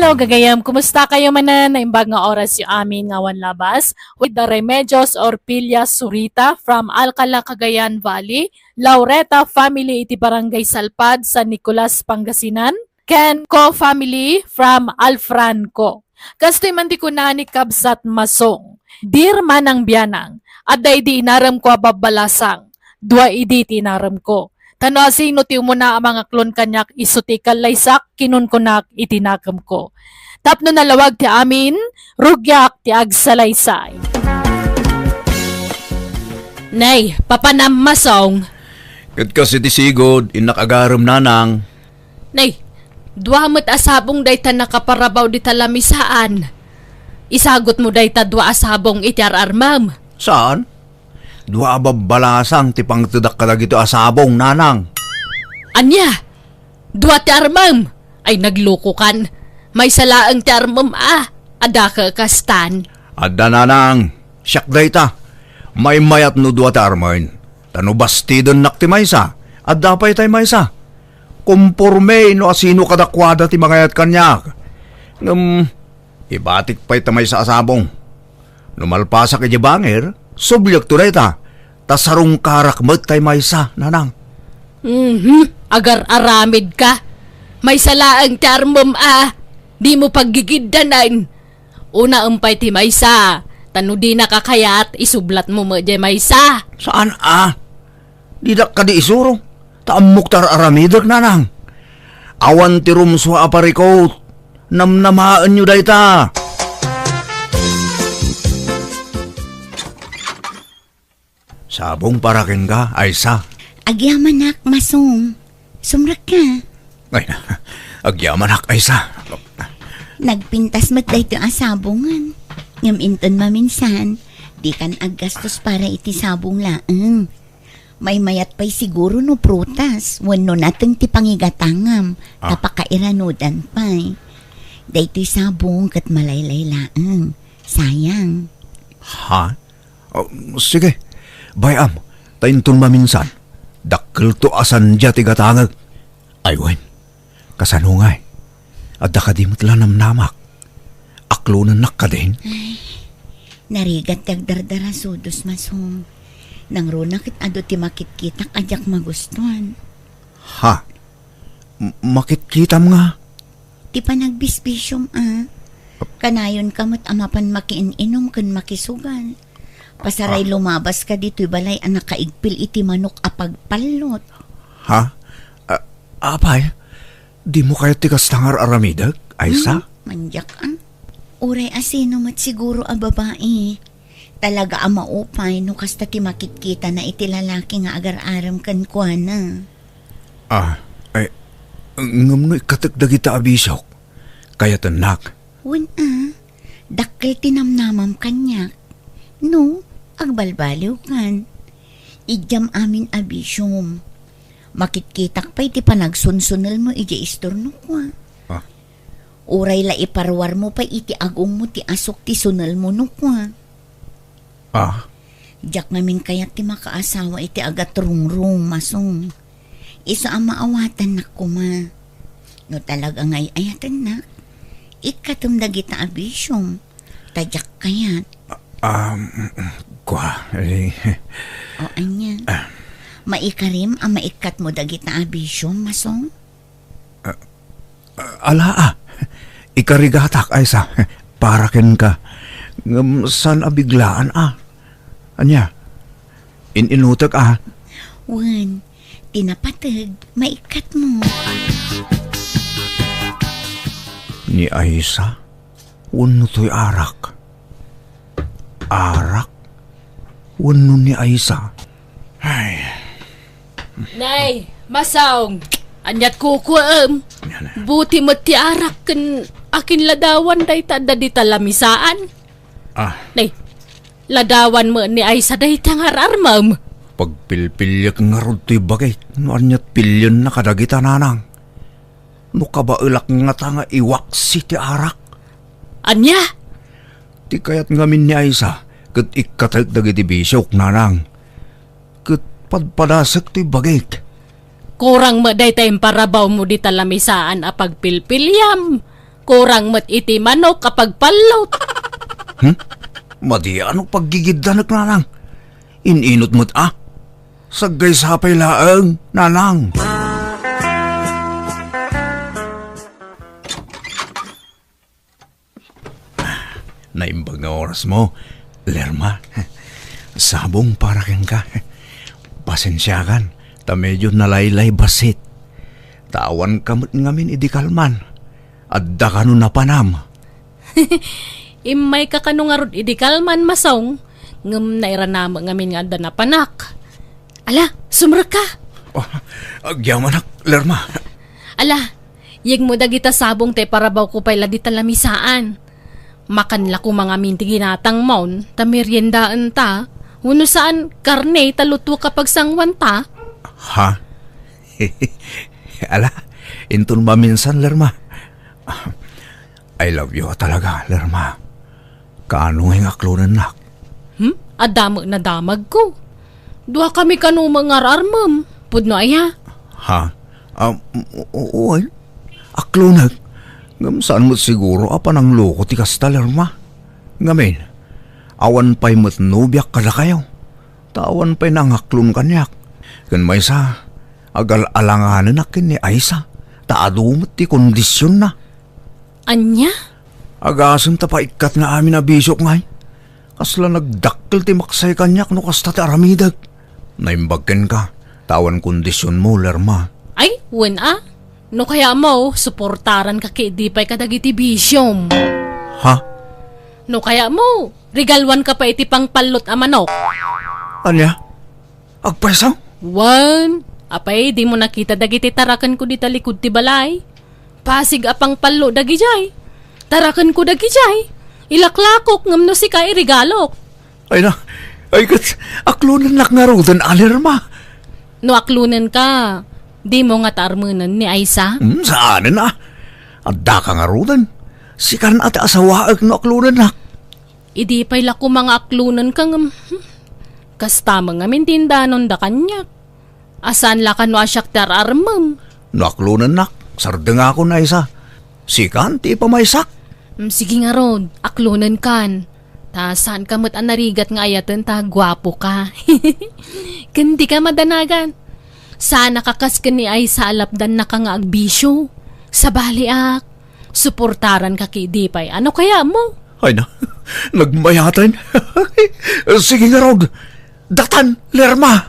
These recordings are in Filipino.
Hello, gagayam. Kumusta kayo manan? Naimbag nga oras yung amin nga labas with the Remedios Orpilla Surita from Alcala, Cagayan Valley, Laureta family iti Barangay Salpad, San Nicolas, Pangasinan, Ken Co family from Alfranco. Kastoy man di ko na ni Kabsat Masong, dir manang biyanang, aday di inaram ko ababalasang, dua idi tinaram ko. Tano asino ti mo na ang mga klon kanyak isutikal laysak kinun ko nak itinakam ko. Tapno nalawag ti amin, rugyak ti agsalaysay. Nay, papanam masong. Kat kasi ti sigod, inakagaram nanang. Nay, dua mo't asabong dayta nakaparabaw di talamisaan. Isagot mo dayta dua asabong itiar ma'am. Saan? Dua babalasang ti pangtudak ka ito asabong nanang. Anya, dua ti armam. Ay nagloko kan. May salaang ti armam ada ka kastan. Adda nanang, siyak dayta. May mayat no dua ti armain. Tano bastidon nak ti maysa. Adda pa'y tay maysa. Kumporme no asino kadakwada ti mangayat kanyak. Ibatik pa'y tamay sa asabong. Numalpasa ka banger, sublyak to dayta. Tasarong karak tay maysa, nanang. Agar aramid ka. May salaang ti armam Di mo paggigidanan. Una umpay ti maysa. Tano di nakakayat, isublat mo mo di maysa. Saan Di dak ka di isuro. Taamok tar aramidak nanang. Awan ti rumswa apariko. Namnamaan nyo dayta. Sabong parakin ka, Aysa. Agyaman nak, masong. Sumrak ka. Ay, agyaman ak, Aysa. Nagpintas mat dayto asabongan. Ngam inton maminsan, di kan aggastos para iti sabong laeng. May mayat pa'y siguro no prutas, wano nateng ti pangigatangam, tapakairanudan pa'y. Dayto'y sabong kat malaylay laeng. Sayang. Ha? Sige, bayam, taintun maminsan. Dakkel to asan dya ti gatangag. Aywen, kasanungay. Adda ka di mo't namak. Aklunan nak ka din. Ay, narigat tagdardara sudos masong. Nang runakit ado ti makitkitak ajak magustuhan. Ha? Makitkitam nga. Ti panagbisbisyom Kanayon kamot amapan makiininom kan makisugan. Pasaray lumabas ka dito'y balay anak kaigpil iti manok apagpalot. Ha? Apay? Di mo kaya tikas tangar aramidag, Aysa? Manjak Uray asino mat siguro a babae. Talaga ang maupay no kasta ti makitkita na iti lalaki nga agar-aram kan kuana. Ngam no ikatagdag ita abisok. Kaya tanak. Wen dakkel tinamnamam kanyak. No, agbalbaliw kan. Idyam amin abisyom. Makitkitak pa iti panagsunsunal mo iti istorno ko. Uray la iparwar mo pa iti agong mo ti asok ti sunal mo no ko. Diyak namin kayat ti makaasawa iti agatrungrung masong. Isa ang maawatan na kuma. No talaga ngay ayatan na. Ikatumdag ita abisyom. Tadyak kayat. O anya. Maikarim ang maikat mo dagita abisyom, masong? Ikarigatak, Aysa. Parakin ka. San abiglaan, Anya? Inutag, Wan, tinapatag, maikat mo. Ni Aysa? Wano to'y arak? Arak? Wano ni Aysa? Ay. Nay, masong. Anyat kukuam. Buti mo ti arak kan akin ladawan dayta di talamisaan. Nay, ladawan mo ni Aysa dayta nga armam. Pagpilpilyak nga rod to'y bagay. No anyat pilyon na kadagita nanang. No kabailak nga tanga iwaksi ti arak. Anya? Ti kayat ngamin ni Aysa. Kat ikatagdag iti bisyok nanang. Kat padpadasak ti bagay. Kurang mo day tayong parabaw mo di talamisaan a pagpilpilyam. kurang mat iti manok kapag palot. Madi ano paggigiddanak nanang? Ininot mo't Sagay sapay laang, nanang. Naimbag na oras mo, Lerma. Sabong para kang ka. Pasensyakan, ta medyo nalaylay basit. Tawan kamot ngamin idikalman. Adda ka nun na panam. Imay ka kanu nga rod idikalman masong. Ngam nairanama ngamin nga adda na panak. Ala, sumra ka. Agyaman ak, Lerma. Ala, yeg mo dagita sabong te para baw ko pay ladi talamisaan. Makanla ko mga minti ginatang maun, ta meriendaan ta. Uno saan karne taluto kapag sangwan ta. Ha? Ala, intun maminsan, Lerma. I love you talaga, Lerma. Kaano nga aklunan nak? Adamag na damag ko. Dua kami kanu mga armam. Pudno aya. Ha? Oo, aklunag. Ngam saan mo't siguro apan ang loko ti kasta, Lerma? Ngamin, awan pa'y matnubiak kada kayo. Tawan pa'y nangaklon kanyak. Kan may sa, agal-alanganan akin ni Aisa. Taadumot ti kondisyon na. Anya? Agasem ta pa ikat nga amin na bisok ngay. Kasla nagdakkel ti maksay kanyak no kasta ti aramidag. Naimbagken ka, tawan kondisyon mo, Lerma. Ay, wala. No kaya mo, suportaran ka kay di pa'y kadagiti bisyom. Ha? No kaya mo, regalwan ka pa iti pang palot a manok. Anya? Agpasaw? Wan, apay di mo nakita dagiti tarakan ko di talikod ti balay. Pasig apang palo dagi jay. Tarakan ko dagi jay. Ilaklakok ngam no si kay regalok. Ay na, ay kat, aklunan lak nga rodan, Lerma. No aklunan ka, di mo nga tarmunan ni Aisa. Saan na? Adda ka nga rodan. Sikan at asawaag no aklunan lak. Idi pa'y lako mga aklunan ka ngam. Kasta mga mintindanon da kanyak. Asan la ka no asyak tar armam. No aklunan lak, sarda nga ako na isa. Sikan, ti pamaysak. Sige nga ron, aklunan kan. Ta saan ka mo't anarigat nga ayatan ta, gwapo ka. Kandi ka madanagan. Sana kakas ka ni ay sa alapdan na ka nga agbisyo. Sa baliak, suportaran ka kay Dipay. Ano kaya mo? Ay na, nagmayatan. Sige nga rog, datan, Lerma.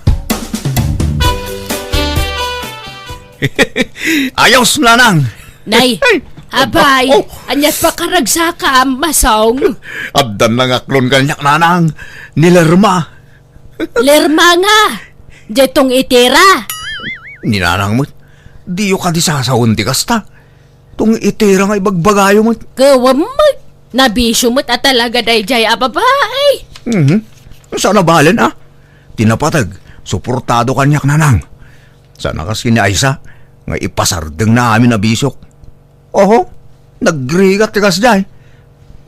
Ayos, nanang. Nay, abay, anyat pa karagsaka, masong. Abdan lang aklon kanyak, nanang. Ni Lerma. Lerma nga, jetong itira. Ni nanang mo, di ka di sasawon ti kasta. Tung itira nga ibagbagayo mo. Kawamag, nabisyo mo't at talaga day jay ababay. Sana bahalin Tinapatag, suportado kanyak, nanang. Sana kas kini Aisa, nga ipasardeng na amin na bisok. Oho, nagrigat tigas jay.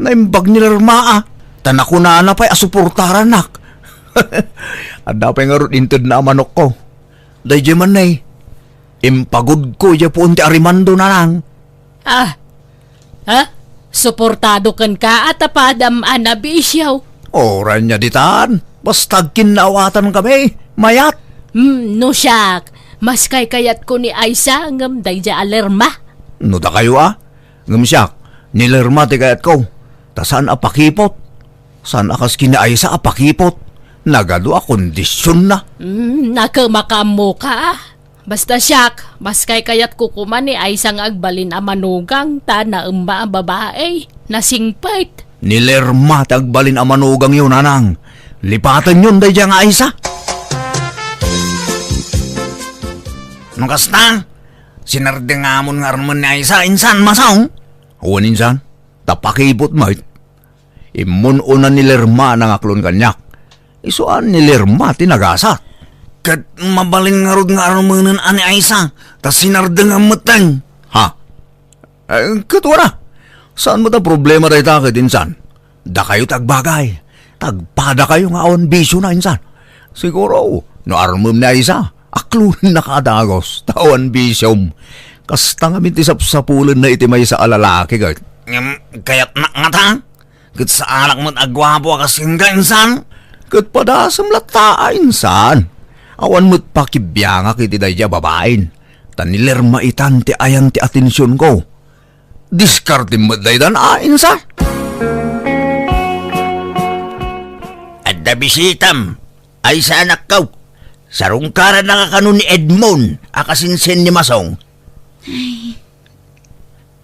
Naimbag ni Lerma Tanakunana pa'y asuportaran nak. Ada pa'y nga rin intod na manok ko. Day jaman na impagod ko ya po unti arimando nanang. Ha? Suportado kan ka at apadam anabisyaw. Oran niya ditan, basta kinawatan kami, mayat. No siyak, mas kay kayat ko ni Aisa ngam dayja alerma. No da kayo ngam siyak, ni Lerma ti kayat ko. Ta saan apakipot? Saan akas kinaaysa apakipot? Nagado kondisyon na. Nakamakamo ka. Basta siyak, mas kay kayat kukuman ni Aisa nga agbalin a manugang ta na ang babae. Nasingpait. Ni Lerma tagbalin ang manugang yun, nanang. Lipatan yun day nga Aisa. Nung kasta, sinardengamon nga arman ni Aisa, insan masaw. Huwan insan, tapakipot mo. Imununan ni Lerma nang aklon kanyak. Isuan ni Lerma tinagasat. Kat mabaling nga rod nga armanan ani Aisa, tas sinardengamutan. Ha? Katwa na. Saan mo ta problema dahi takit, insan? Da kayo tagbagay. Tagpada kayo nga awan bisyo na, insan. Siguro, no armam na Aisa, aklunin na kadagos, tawan bisyom. Kasta nga minti sapsapulan na iti may sa alalaki, gart. Kaya't nakngata? Kat sa alak mo't agwapo kasing ka, insan? Kat padasam lata, insan. Awan mo't pakibiyanga kiti dayja babain. Tanilerma itan ti ayan ti atensyon ko. Diskarte mo't daydan insan. At dabisitam, ay sa anak ko. Sarungkaran nakakano ni Edmond, akasinsin ni Masong.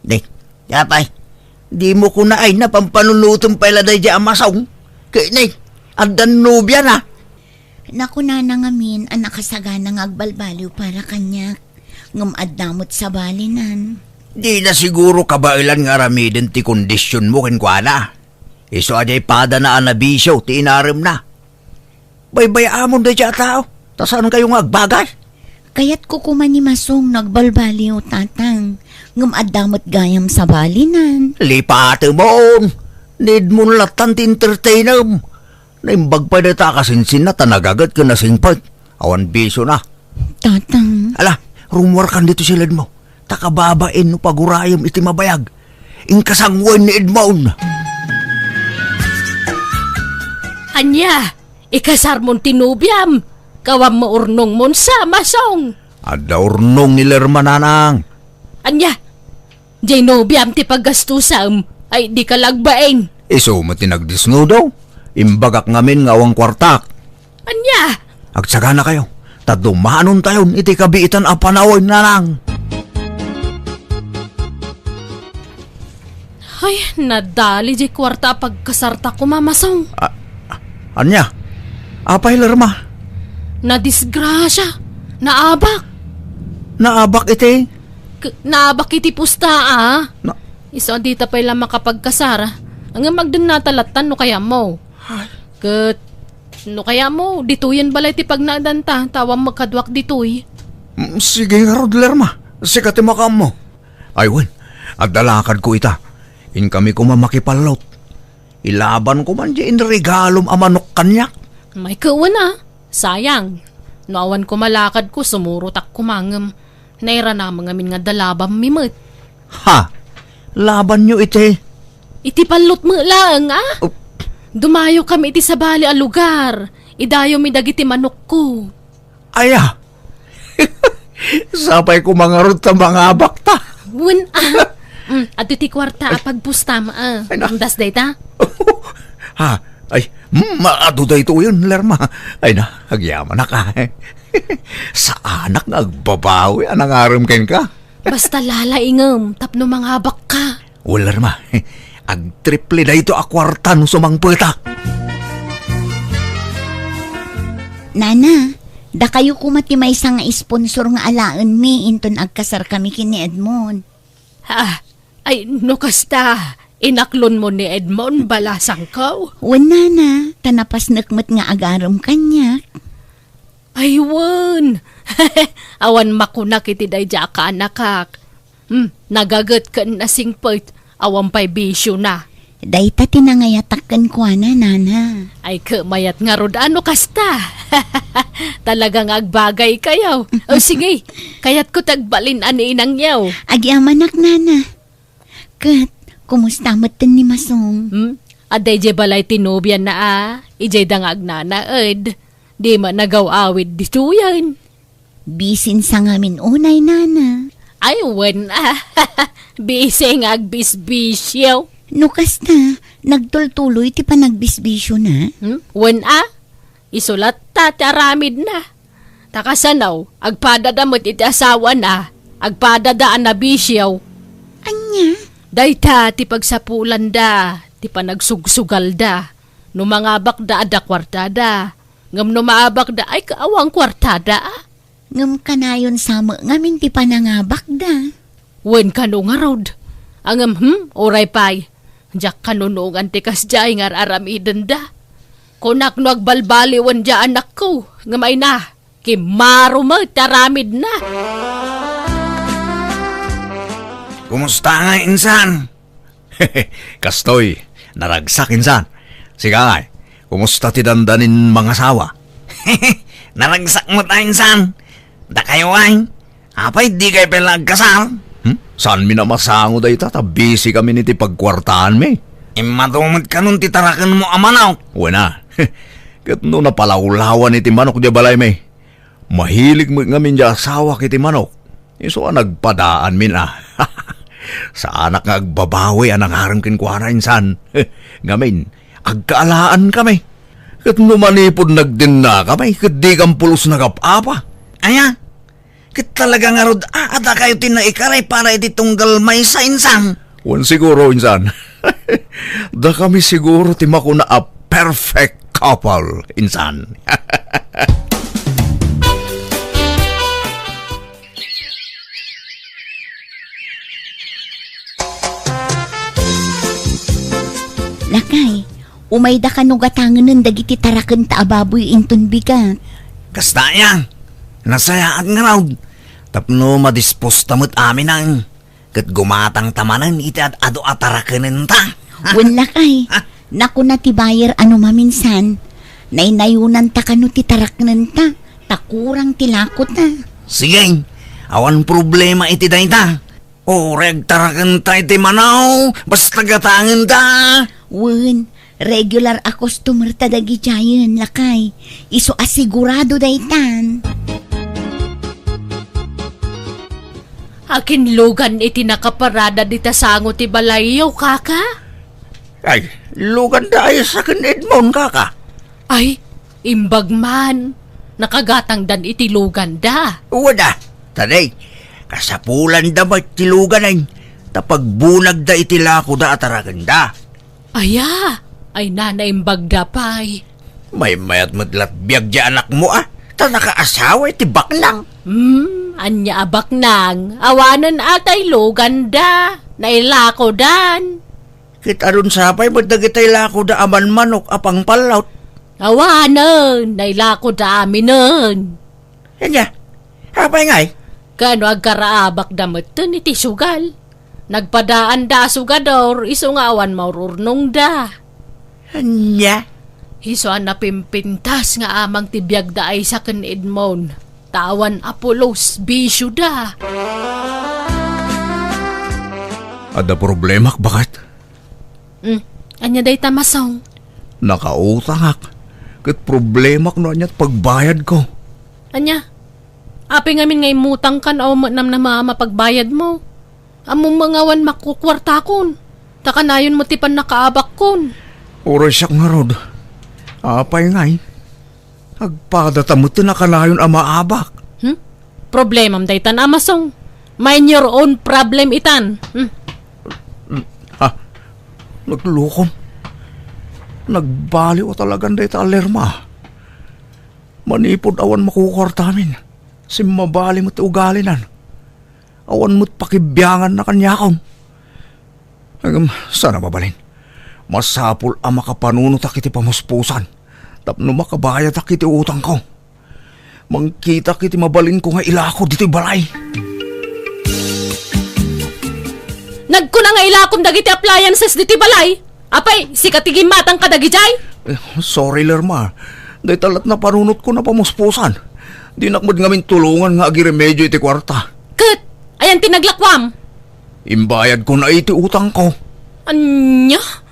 Day, yapay, di mo ko na ay napampanunutom pala day di ang Masong. Kaya nay, andan nubya na. Naku na ngamin, ang nakasagana ng agbalbaliw para kanya. Ngumadamot sa balinan. Di na siguro kabailan nga ramidin ti kondisyon mo kinkwana. Iso aday pada na anabisyo, ti inarim na. Baybayamon day di tao. Tasan kayo nga agbagay? Kaya't kukuman ni Masong nagbalbaliw tatang. Ngumadamot gayam sa balinan. Lipate mo. Need mo latan ti entertainem. Naimbag pa dita kasinsin na tanagagat ka na singpag. Awan biso na. Tatang, Ala, rumor kan dito silad mo. Takababain no pagurayam iti mabayag. Ingkasangwan ni Edmond. Anya, ikasar mong tinubyam. Kawam mo urnong mon sa Masong. Ada urnong ni Lerma nanang. Anya, jay nobyam ti paggastusam ay di ka lagbain. Iso matinagdisno daw. Imbagak ngamin ngawang kwartak. Anya, Agsaga na kayo. Tadumanon tayon iti kabiitan a panaway nanang. ay nadali jay kwarta pagkasarta ko Mamasong. Anya? Apay Lerma? Nadisgrasya, naabak. Naabak iti? Naabak iti pusta Na- Iso dita pa'y lang makapagkasara. Ang magdun natalatan no kaya mo. Kat, no kaya mo, dituyan balay ti pagnadanta, tawang magkadwak ditoy. Sige nga Rod Lerma. Sikat makam mo. Aywan, agdalakad ko ita. In kami kumamakipalot. Ilaban ko man di inregalom amanok kanyak. May kawan sayang. Nawan ko malakad ko, sumurutak kumangam. Naira na mga min nga dalabam mimot. Ha? Laban nyo iti? Iti palot mo lang Oh. Dumayo kami iti sa bali a lugar. Idayo mi dagiti manok ko. Aya. Sapay ko mga Rod ta mga bakta. Wun at iti kwarta pagpustam Ay, na- Das data? Ha? Ay, maaduda ito yun, Lerma. Ay na, agyaman na ka. Sa anak nga agbabawi, anang aram ken ka. Basta lalaingam, tapno mga habak ka. O Lerma, agtriple na ito akwartan sumang petak. Nana, da kayo kumati may isang sponsor nga alaan mi inton agkasar kami kini Edmond. Ay, no kasta. Inaklon mo ni Edmond balasang ko. Wana na, tanapas nakmat nga agaram kanya. Ay, wan. Awan makunak iti day ka anakak. Nagagat ka na singpot. Awan pa'y bisyo na. Dayta tinangayatakkan ko na, Nana. Ay, kamayat nga rod ano kasta. Talagang agbagay kayaw. O sige, kayat ko tagbalin ani inang yaw. Agyamanak, Nana. Kat, kumusta matan ni Masong? Aday je balay tinubyan na ijay dangag na ed. Di man nagaw-awid dito yan. Bisin sa ngamin unay, Nana. Ay, wen Bising agbisbisyaw. No kasta, nagtultuloy ti pa nagbisbisyo na. Wen isulat ta aramid na. Takasanaw, agpadadamot iti asawa na. Agpadadaan na bisyaw. Anya? Dayta ti pagsapulan da, ti panagsugsugal da. No mga bakda ada kwartada. Ngam no maabak da ay kaawang kwartada. Ngam kanayon sama ngamin ti panangabak da. Wen kano nga rod. Angam oray pay. Diyak kanunong antikas jay nga aramiden da. Kunak no agbalbali wan dya anak ko. Ngamay na. Kimaro mo taramid na. Kumusta nga, insan? Kastoy, naragsak insan. Siga nga, kumusta ti dandanin mga sawa? Naragsak mo tayo, insan. Da kayo ay. Apay, di kayo pala kasal. Saan mi na masango da ita? Busy kami niti pagkwartaan mi. Madumot ka nun titarakan mo amanaw. Wala. Kat no napalawlawan iti manok di balay mi. Mahilig mo ngamin di asawa kiti manok. Iso nagpadaan min Sa anak nga agbabawi anang harang kinkwana insan. Ngamin, agkaalaan kami. Kat numanipod nagdin na kami. Kat di kang pulos nagapapa. Aya, kit talaga nga rod, ada kayo tinaikaray para iti tunggal may sa insan. Wan siguro insan. Da kami siguro timako na a perfect couple insan. Lakay, umayda ka no gatangan ng dagiti tarakan ta ababoy inton bigat. Kasta yan, nasayaan nga raw. Tapno madispos tamot amin ang kat gumatang tamanan iti at ado atarakanin ta. Wen lakay, naku na ti bayer ano maminsan. Nainayunan ta kano ti taraknan ta. Takurang tilakot ta. Sige, awan problema iti dayta. Oreg tarakan ta iti manaw, basta gatangin ta. Wen, regular a customer ta dagi jayan lakay. Iso asigurado daytan. Akin lugan iti nakaparada dita sango ti balayaw, kaka? Ay, lugan dahil sa kin Edmond kaka. Ay, imbag man. Nakagatang dan iti lugan da. Wala, taday, kasapulan da ba iti lugan ay tapagbunag da iti lako da atarakan da. Aya, ay nanaimbag da pay. May mayat madlat biyag di anak mo ta nakaasawa iti baknang. Anya abak nang. Awanan atay lugan da. Nailako dan. Kit aron sapay madagitay lako da aman manok apang palaut. Awanan. Nailako da aminan. Kanya, hapay ngay. Kano agkaraabak damatun iti sugal. Nagpadaan da sugador. Iso nga awan maururnong da. Kanya, Hiso an napimpintas nga amang tibiyag da ay sa ken Edmond. Tawan Apolos, bisyo da. Ada problema bakit? Anya day tamasong. Nakautangak. Kat problema ko na niya't pagbayad ko. Anya, api ngamin ngay mutang kan o nam na mapagbayad mo. Among mga wan makukwarta kon. Takanayon mo tipan nakaabak kon. Oras siya nga rod. Apay ngay. Agpadatamot na kanayon ang maabak. Problemam day tan amasong. Mind your own problem itan. Naglukom. Nagbali o talagang day ta alerma. Manipod awan makukwartamin. Simmabali mo't ugalinan. Awan mo't pakibyangan na kanyakon. Sana mabalin. Masapul ang makapanunot akiti pamuspusan. Tapno makabayad akiti utang ko. Mangkita kiti mabalin ko nga ilako dito balay. Nagkuna nga ilakom dagiti appliances diti balay. Apay, sikatigim matang kadagijay. Sorry, Lerma. Dahil talat na panunot ko na pamuspusan. Di nakmad ngamin tulungan nga agi remedyo iti kwarta. Kat, ayan tinaglakwam. Imbayad ko na iti utang ko. Anya?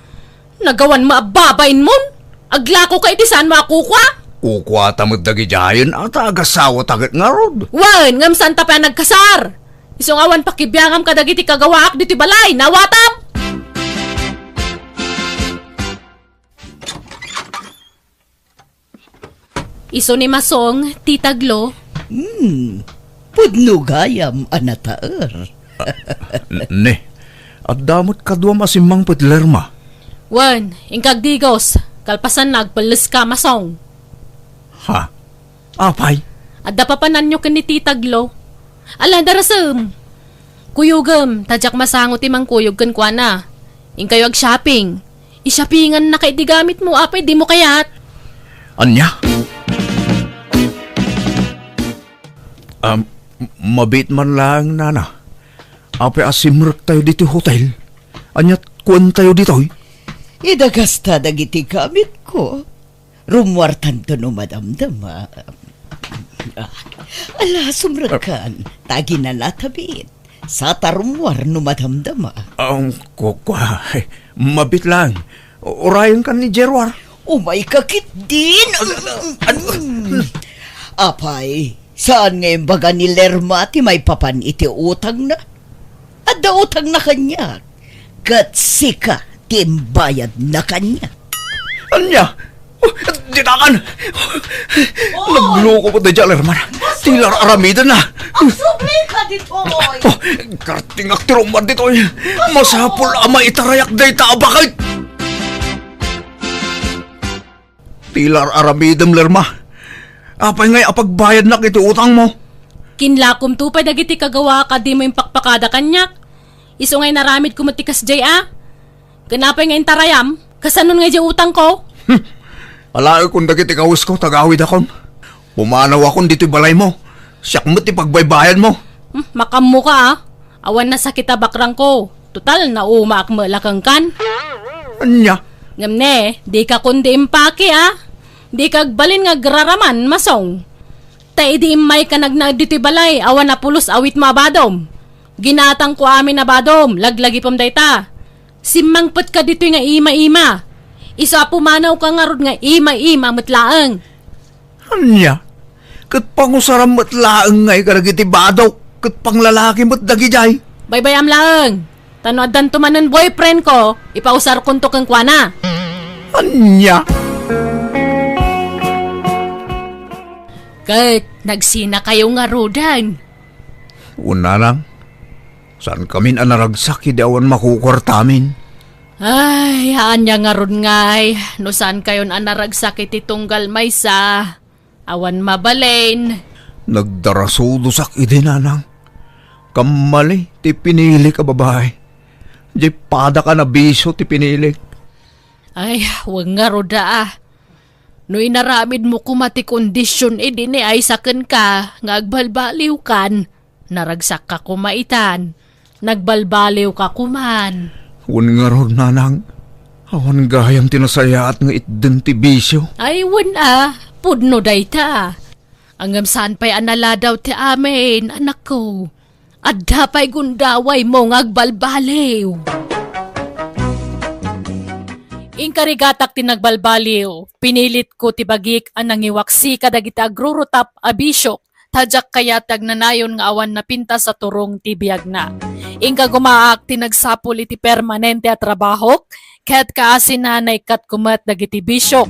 Nagawan maababain mon? Aglako ka iti saan makukwa? Kukwa tamad dagijayan at agasawa tagat nga rod. Wan, ngam saan pa nagkasar? Isong awan pakibiyangam ka dagiti kagawaak diti balay, nawatam! Iso ni Masong, titaglo. Pudnugayam anataer. Ne, at damot kadwa masimang put Lerma. Wan, ingkagdigos, kalpasan nagpalis ka Masong. Ha? Apay? At dapapanan nyo ka ni titaglo. Ala, darasam. Kuyugam, tadyak masangot imang kuyog kan kwa na. Ing kayo ag-shopping. I-shoppingan na kay di gamit mo, apay, di mo kayat. Anya? Mabit man lang, nana. Apay asimrek tayo dito hotel. Anyat kuwan tayo dito, eh. Idagasta dagiti gamit ko. Rumwartan to no madamdama. Ala, sumrakan. Tagi na natabit. Sa tarumwar no madamdama. Ang kukwa, mabit lang. Urayan ka ni Gerwar. Umay kakit din. Apay, saan ngayon baga ni Lerma ti may papan iti utang na? Adda utang na kanya. Katsika timbayad na kanya. Anya? Dinakan! Nagloko po na dyan, Lerman. Tila aramida na. Asubli ka dito, oy! Karting aktirumar dito. Masapol ama itarayak day taabakay. Tila aramidam, Lerma. Apay ngay apagbayad na kiti utang mo. Kinlakom tupay dagiti kagawa ka di mo yung pakpakada kanyak. Iso ngay naramid kumatikas jay Ganapay ngay tarayam, kasanon ngay jay utang ko. Alayo kung dagiti kawis ko, tagawid akon. Pumanaw akon dito balay mo. Siyak mo't ipagbaybayan mo. Makammo ka Awan na sakit bakrang ko. Total na umaak mo lakang kan. Anya? Ngamne, di ka kundi impake Di kagbalin nga graraman masong. Ta idi imay ka nagnag dito'y balay, awan na pulos awit mabadom. Ginatang ko amin na badom, laglagi pam dayta. Simangpet ka dito'y nga ima-ima. Isa pumanaw ka nga rod nga ima-ima matlaang. Anya? Kat pangusaram matlaang ngay karagiti badaw, kat panglalaki matdagijay. Baybayam laang. Tanoadan tumanan boyfriend ko, ipausar kunto kang kwana. Anya? Kat, nagsina kayo nga rodan. Una lang. Saan kami anaragsak, hindi awan makukwartamin. Ay, anya nga ron ngay. No saan kayon anaragsakit itong galmaysa. Awan mabalain. Nagdarasudusak idinanang. Kamali, ti pinili ka babae. Di pada ka na biso ti pinili. Ay, wag nga roda No inaramid mo kumati kondisyon ni ay saken ka, nga agbalbaliw kan. Naragsak ka kumaitan. Nagbalbaliw ka kuman. Wan nga ron nanang. Awan gayam tinasayaat nga itden ti bisyo. Ay, wan pudno dayta. Angam saan pa'y anala daw ti amin, anak ko. Adda pa'y gundaway mo nga agbalbaliw. Inkarigatak tinagbalbaliw, pinilit ko tibagik ang nangiwaksi kadagiti agrurutap abisyok, tadyak kaya tagnanayon nga awan na pinta sa turong tibiyag na. Ingka gumaak tinagsapul iti permanente at trabahok, ket kaasinanay kat kumat dagiti bisyok.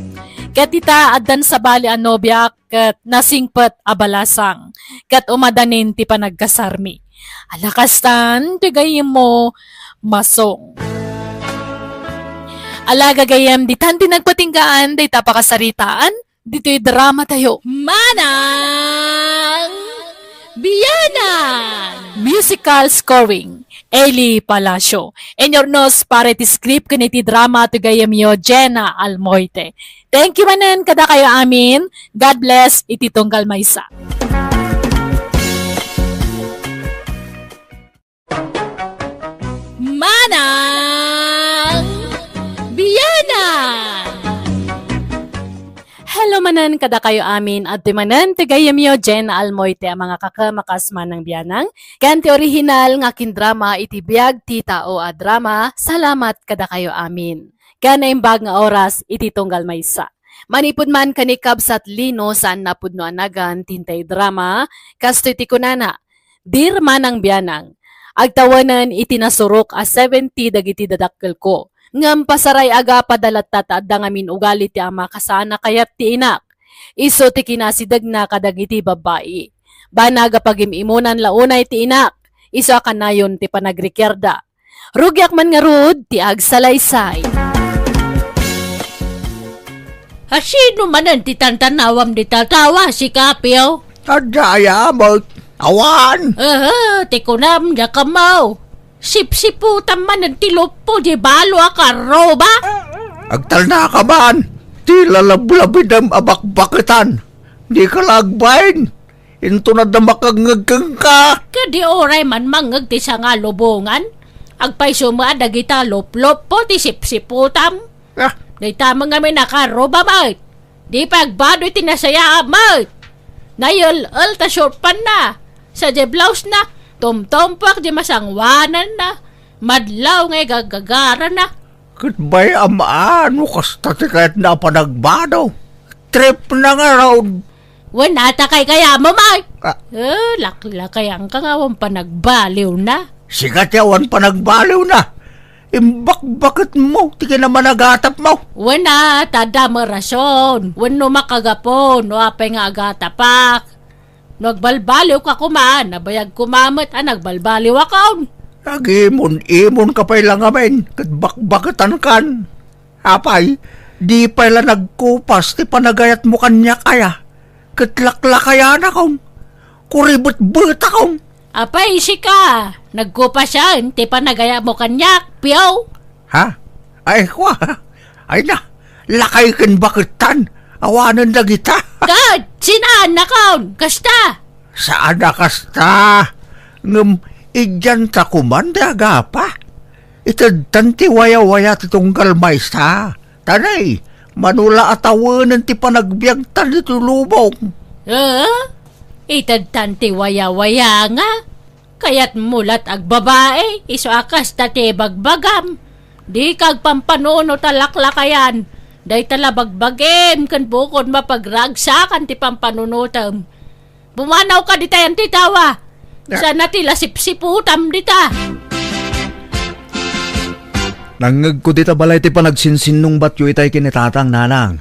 Ket ita addan sa bali a nobya ket nasingpet a balasang, ket umadanin ti panagkasarmi. Alakastan, tigayim mo, masong. Alaga gayam, ditan tinagpatinggaan, day tapakasaritaan, dito'y drama tayo. Manang Biyanan! Musical scoring, Eli Palacio. And your nose para ti script kaniti drama to gayam yo, Jenna Almoite. Thank you manan, kada kayo amin. God bless, iti tunggal maysa. Manang Biyanan! Hello manan kada kayo amin at manan tigayam yo Jenna Almoite ang mga kakamakasman ng biyanang. Kanti original nga kindrama iti biyag tita o a drama. Salamat kada kayo amin. Kana imbag nga oras iti tunggal maysa. Manipud man kanikab sat lino saan napud no anagan tintay drama. Kasto iti kunana. Dir manang biyanang. Agtawanan iti nasurok a 70 dagiti dadakkel ko. Ngam pasaray aga padalat tataadda ngamin ugali ti ama kasana kayat ti inak. Iso ti kinasidag na kadagiti babae. Banaga pagimimunan launay ti inak. Iso akanayon ti panagrikyarda. Rugyak man nga rud ti agsalaysay. Sino manan ti tantanawam di tatawa si Kapyo? Adaya mo, awan! Ti kunam da kamaw. Sip-siputan man ng tilupo, di balo akaroba? Agtal na ka man! Di lalablabid ang abakbakitan! Di ka lagbain! Into na damakagngagkang ka! Kadi oray man mangag ti sa nga lubungan? Agpay sumadag ita lop-lop po ti sip-siputam? Ah, Di tamang nga may nakaroba mait. Di pagbado iti nasaya mait. Nayol-ol ta short pan na. Sa de blouse na, Tumtumpak di masangwanan na. Madlaw ngay gagagara na. Kat bayam ano kasta ti kahit na panagbadaw. Trip na nga raw. Wala ta kay kaya mo, May. Ah. Laklakay ang kangawang panagbaliw na. Sikat yawan panagbaliw na. Imbak-bakit mo, ti ka naman nagatap mo. Wala, tada mo rason. Wano makagapon, no apay nga agatapak. Nagbalbaliw ka kumaan, nabayag kumamot, nagbalbaliw akaon. Nag-imon ka pa lang amin, kat bakbakatan kan. Apay, di pa ila nagkupas, ti panagayat mo kanya kaya. Kat laklakaya na kong. Kuribot-but akong. Apay, isi ka. Nagkupa siya, hindi pa nagaya mo kanyak, piyaw. Ha? Ay, kwa. Ay na, lakay kan bakitan. Awanan na kita. God, sinaan na kaon, kasta. Saan na kasta? Ngam, idyan ta kumanda agapa. Itad tanti waya-waya titunggal may sa. Tanay, manula atawanan ti panagbiag tan ito lubong. Itad tanti waya-waya nga. Kaya't mulat ag babae, iso akas tate bagbagam. Di kag pampanono talaklakayan. Day tala bagbagem, kan bukod mapagragsakan ti pampanunutam. Bumanaw ka di tayan titawa. Sana tila sipsiputam dita. Nangag ko dita balay ti panagsinsin nung batyo itay kinitatang nanang.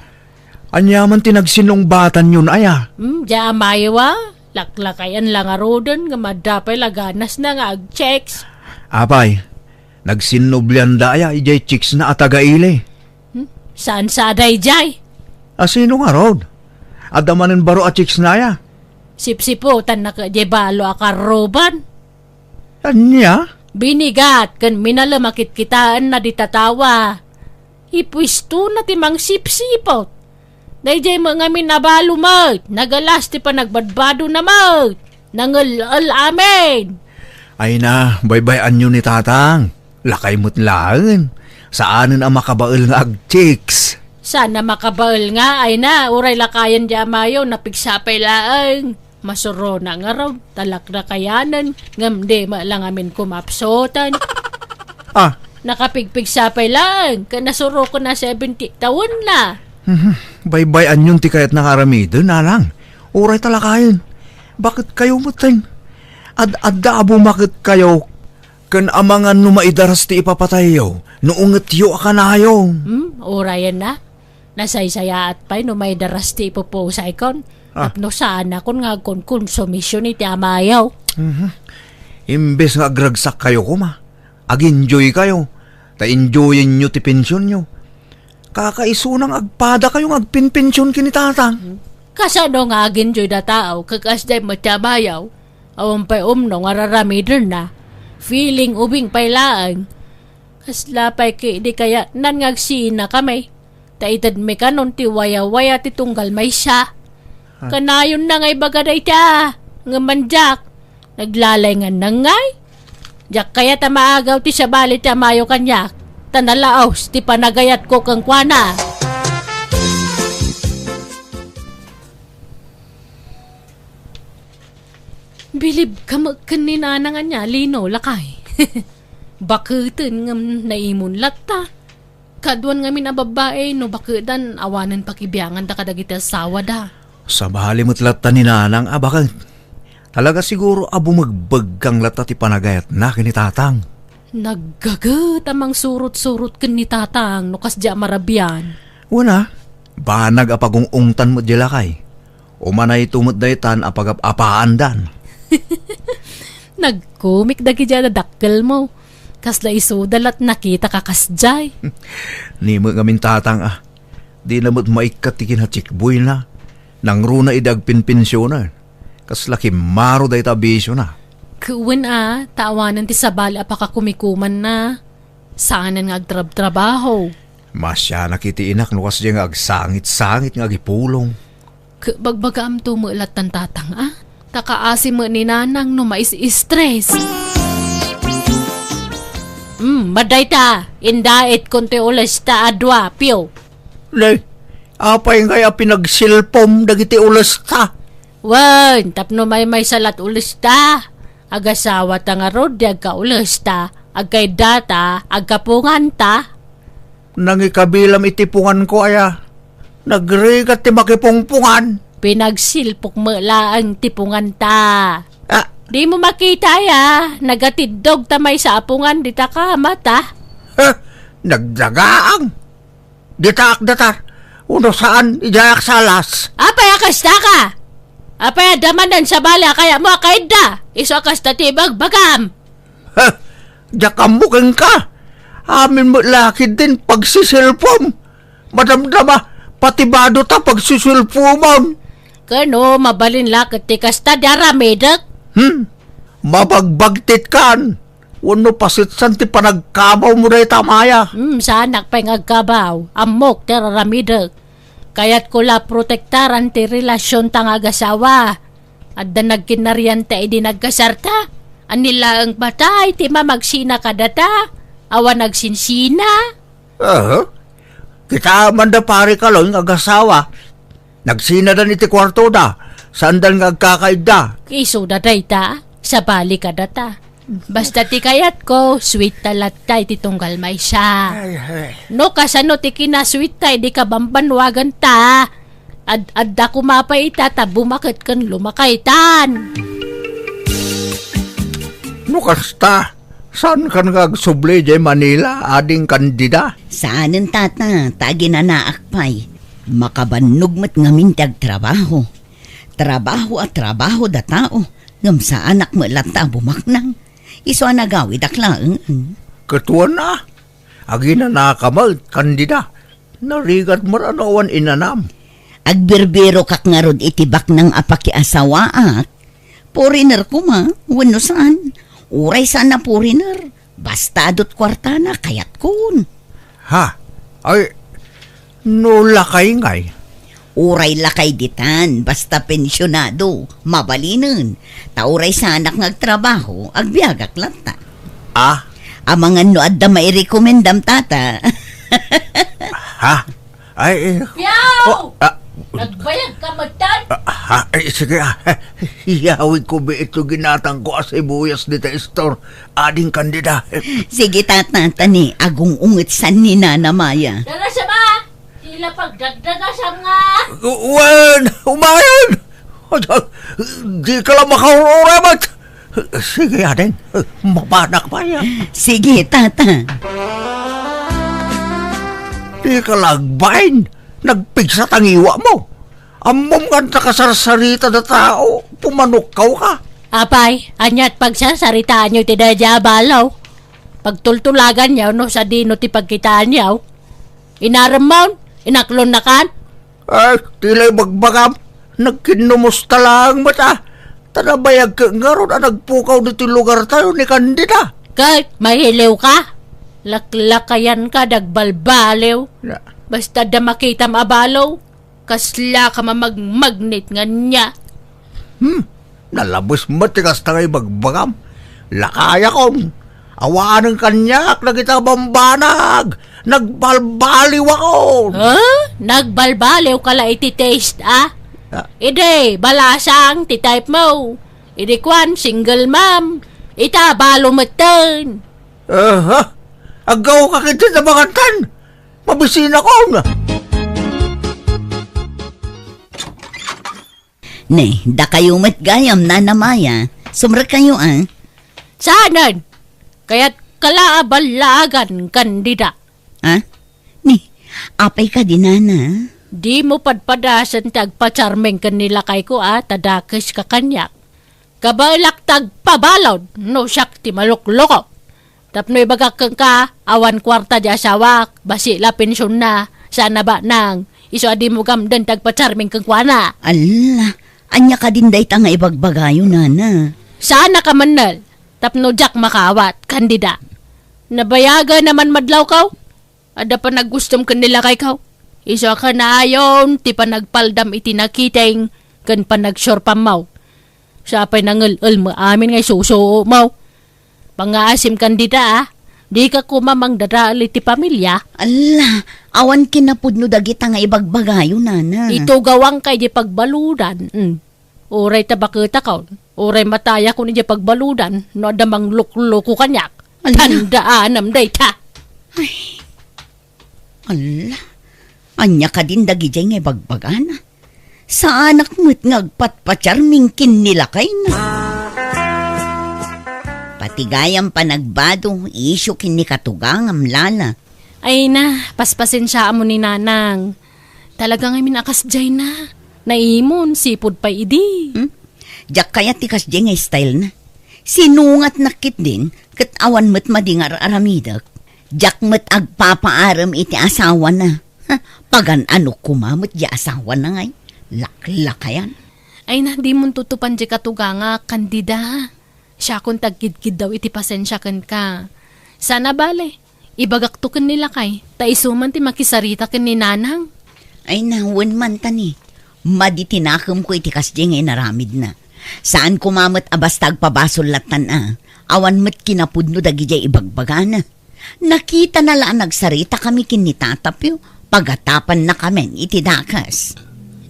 Anyaman ti nagsinong batan yun aya. Diya amayawa. Laklakayan lang arodan nga madapay laganas na nga ag-checks. Apay, nagsinublian aya ijay chicks na atagaili. Saan sa aday jay? Asino nga rod? Adamanin baro a chicks na aya. Sipsiputan na ka balo akaroban. Anya? Binigat kan minalamakit kitaan na ditatawa. Ipwisto na timang sipsipot. Dayjay mga minabalo mat. Nagalas ti pa nagbadbado na mat. Nangal amin. Ay na, baybayan nyo ni tatang. Lakay mo't lang. Saanin ang makabaal nga ag-chicks? Sana makabaal nga ay na. Uray lakayan di amayo napigsapay laang. Masuro na nga raw. Talak na kayanan. Ngamde lang amin kumapsotan. Ah, Nakapigpigsapay lang. Kanasuro ko na 70 taon na. baybayan yun ti kayat nakaramid na lang. Uray talakayin. Bakit kayo mateng? Adda bumakit kayo kan amangan no maidaras ti ipapatayo. Noonget yo akanayo. Urayan na. Nasaysaya at pa'y no may daras ti ipupusay kon. Tapno sana kon nga kon konsumisyon iti amayaw. Imbes nga agragsak kayo kuma. Ag-enjoy kayo. Ta-enjoyin nyo ti pensyon nyo. Kakaisunang agpada kayong agpinpensyon kinitatang. Kasano nga aginjoy da tao kakasday matyabayaw. Awan pa'y umno nga raramidin na. Feeling ubing pa'y laang. Kasla pa'y di kaya nangagsina kami. Taitad me kanon ti waya-waya ti tunggal may siya. Kanayon na ngay bagaday ta. Nga manjak. Naglalay nga nangay. Jak kaya ta maagaw ti siya bali ti amayo kanyak. Tanalaos ti panagayat ko kang kwana. Bilib ka magkanina nga niya, lino, lakay. Bakutin nga naimun latta. Kaduan nga minababae, no bakutan, awanan pakibiyangan da kadagita sawa da. Sa bahali mo't lata ni nanang abakan. Talaga siguro abo magbag kang lata ti panagayat na kinitatang. Naggagat amang surut-surut kan ni tatang, no kasya marabyan. Una, banag apagong ungtan mo dilakay. Umanay tumot daytan apag-apaan dan. Nagkumik dagi dyan na dakkel mo. Kasla isudal at nakita ka kasjay. Ni mo ngamin tatang Di na mo't maikatikin ha chikboy na. Nang runa idag pinpensyonan. Kaslaki maro day tabisyo na. Kuwan tawanan ti sabali apakakumikuman na. Saanan nga agtrab-trabaho. Masya nakitiinak no kasi nga agsangit-sangit nga agipulong. Bagbaga am tumulat ng tatang Takaasi mo ni nanang no mais-stress. Maday ta. Indait konti ulas ta adwa, piyo. Nay, apay nga pinagsilpom dagiti ulas ta. Wan, tapno may salat ulas ta. Agasawa ta nga rod, agkaulas ta, agkay data, agkapungan ta. Nangikabilam itipungan ko aya. Nagrigat ti makipungpungan. Pinagsilpok mo ang tipungan ta. Ah, Di mo makita ya, nagatidog ta may sa apungan di ta ka mata. nagdagaang. Ditaak datar. Uno saan ijayak salas. Apay akasta ka? Apay damanan sa bala kaya mo akaida. Iso akasta tibag bagam. Jakam bukeng ka. Amin mo lakid din pagsisilpom. Madamdama, patibado ta pagsisilpomon. Kano mabalin lakit ti kasta daramedak. Mabagbagtit kan. Uno pasitsan ti panagkabaw mo na itamaya. Sanak pa'y ngagkabaw. Amok teraramidak. Kaya't kula protektaran ti relasyon tang agasawa. At da nagkinarian ta idi nagkasarta. Anila ang batay ti mamagsina kadata. Awa nagsinsina. Kita man da pare kaloy ng agasawa. Nagsinadan iti kwarto da. Sandal nga agkakaida. Iso daday ta. Sa bali kadata. Basta ti kayat ko, sweet talat tay ti tunggal may siya. No kasano ti kinasweet tay di ka bambanwagan ta. Adda kumapay ita ta bumakit kan lumakaitan. No kasta. Saan kan kagsuble jay Manila ading kandida? Saanen tata, tagi na naakpay. Makabannog mat ngamin tag trabaho. Trabaho at trabaho da tao. Ngam sa anak mo lata bumaknang. Iso nagawid aklang. Katuan na. Agi na nakamal kandida. Narigat maranawan inanam. Agbirbiro kak nga rod itibak ng apaki asawaak. Poriner ko ma, wano saan? Uray saan na poriner. Bastadot kwarta na kayat kun. Ha? Ay, no lakay ngay. Uray lakay ditan, basta pensyonado, mabalinin. Tauray sa anak ngagtrabaho, agbiagak lata. Ah? Amangan no adda mairekomendam tata. Ha? Ay, Piyaw! ah, Nagbayag ka matan? ay, sige, hiyawid ko ba ito ginatang ko as ibuyas dito store, ading kandida. Sige tata, tani, agong ungit san ni Nana Maya. Dara sa ba? Tila pagdagdaga sa nga. Wen, umayon! Di ka lang makauramat. Sige, ading, mapanak pa yan. Sige tata. Di ka lagbain. Nagpigsa tangiwa mo. Amom ka kasarsarita na tao. Pumanukaw ka. Apay, anyat pagsasaritaan nyo ti dadya balaw. Pagtultulagan nyaw no sa dino ti pagkitaan nyaw. Inaramon, inaklon na kan. Ay, tila'y magbagam. Nagkinumusta lang mata. Tanabayag ka nga ron nagpukaw dito lugar tayo ni Candida. Kahit mahiliw ka. Laklakayan ka, dagbalbaliw. Na, Basta da makita mabalaw. Kasla ka mamagmagnet nga niya. nalabos matigas na ngay magbagam. Lakaya kon. Awaan ng kanyak na kita bambanag. Nagbalbaliw ako. Nagbalbaliw ka la iti-taste Ah. Ide, balasang ti-type mo. Ide kwan, single mom. Ita, balo matan. Ha? Agaw ka kita sa bangantan. Mabisina ko na. Ne, da kayo matgayam Nana Maya. Sumra kayo Saanan? Kaya't kalaabalagan kandida. Ha? Ni, apay ka din Nana. Di mo padpadasan tagpa-charming kanila kay ko tadakis ka kanyak. Kabalak tagpabalod, no siyak ti malukloko. Tapno'y bagak kang ka, awan kwarta di asawak, basi la pensyon na, sana ba nang, iso adi mo gamdan tagpa-charming kang kwana. Ala, anya ka din day ta nga ibagbagayo Nana. Sana ka manal, tapno jak makawat, kandida. Nabayaga naman madlaw kaw, ada pa naggustom kanila kay kaw. Iso ka na ayon, ti pa nagpaldam iti nakiting, kan pa nagsurpam mau. Siya pa'y nangal-al mo amin ngay suso mau. Pangaasim kandida di ka kumamang dadaali ti pamilya. Ala, awan kinapudno dagita nga ibagbagayo Nana. Ito gawang kay di pagbaludan. Uray tabakita kaw. Uray mataya ko niya pagbaludan, no damang loko kanyak. Ala. Tandaan am dayta. Ala, anya ka din dagi jay nga bagbagana. Sa anak mo't ngagpatpatsarming kinilakay na. Patigayang panagbado, isyo kini katugang am lala. Ay na, paspasin siya mo ni nanang. Talagang ay minakasjay na. Naimon, sipod pa idi. Jak kaya tikas di nga style na. Sinungat nakit din, kat awan mo't madingar aramidak. Jak mo't agpapaaram iti asawa na. Pagan ano kumamot di asawa na ngay. Laklakayan. Ay na, di mo tutupan di katuganga, kandida. Siya kung tagkidkid daw iti pasensya kan ka. Sana bale, ibagak to kan nila kay, taisuman ti makisarita kan ni nanang. Ay nawan man tani. Maditinakam ko iti kasdi nga naramid na. Saan kumamot abastag pabasolatan awan mo't kinapudno dagijay ibagbagana. Nakita na lang nagsarita kami kinitatapyo, pagatapan na kami iti dakas.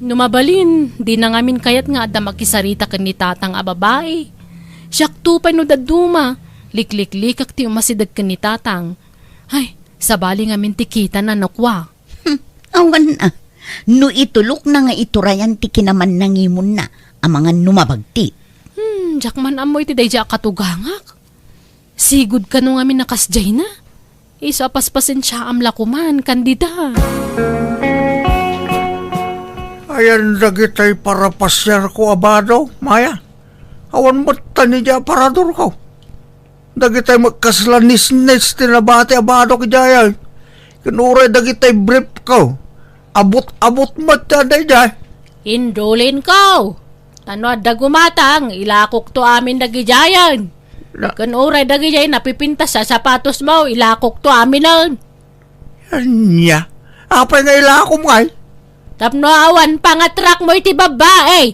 Numabalin, di na ngamin kayat nga ada makisarita kan ni tatang a babae. Siyak tupay no daduma, liklik-likak ti umasidag kan ni tatang. Ay, sabali ngamin ti kita na nakwa. Awan na. No itulok na nga iturayan ti kinaman nangimon na ang mga numabagti. Jakman amoy ti day katugangak. Sigud ka no ngamin nakasjay na. Isa paspasin siya am lakuman, kandida. Ayan dagitay para pasyar ko abado, Maya. Awan mo't tani dya parador ko. Dagitay magkaslanis-nis tinabati abado kijayan. Kinuray dagitay brief ko. Abot-abot mo't taday dya. Indulin ko. Tano adda gumatang, ilakok to amin dagijayan. Kan oray dagijayan napipintas sa sapatos mo, ilakok to amin nun. Anya, apay nga ilakom ngay. Tapno awan pangatrak mo iti babae.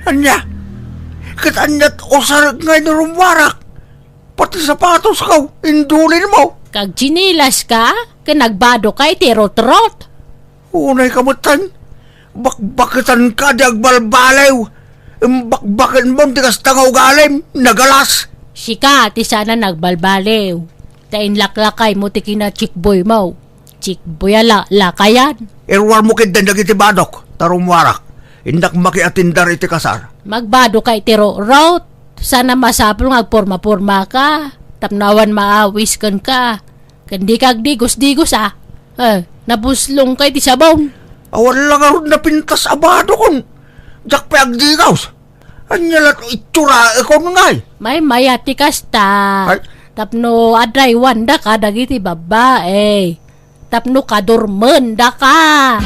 Anya, kitanyat usar ngay na rumwarak. Pati sapatos ko, indulin mo. Kag chinilas ka, kanagbado ka iti rot-rot. Unay kamutan, bakbakitan ka di agbalbalaw. Bakbakin mo, tikas tangaw galim, nagalas. Sika, ti sana nagbalbalew. Tain laklakay mo ti kina chikboy mo. Chikboy ala, lakayan. Irwar mo kindan dagiti badok, tarumwarak. Indak makiatindar iti kasar. Magbado ka iti rot. Sana masapul nga agporma-porma ka. Tapnawan maawis kan ka. Kandi kag digos-digos nabuslong ka iti sabong. Awan lang arod na pintas abado kon. Jak pa agdigaws. Anyalat itsura ikon ngay. May mayati kasta. Ay. Tapno aday wanda ka dagiti babae. Tapno kadurmen da ka.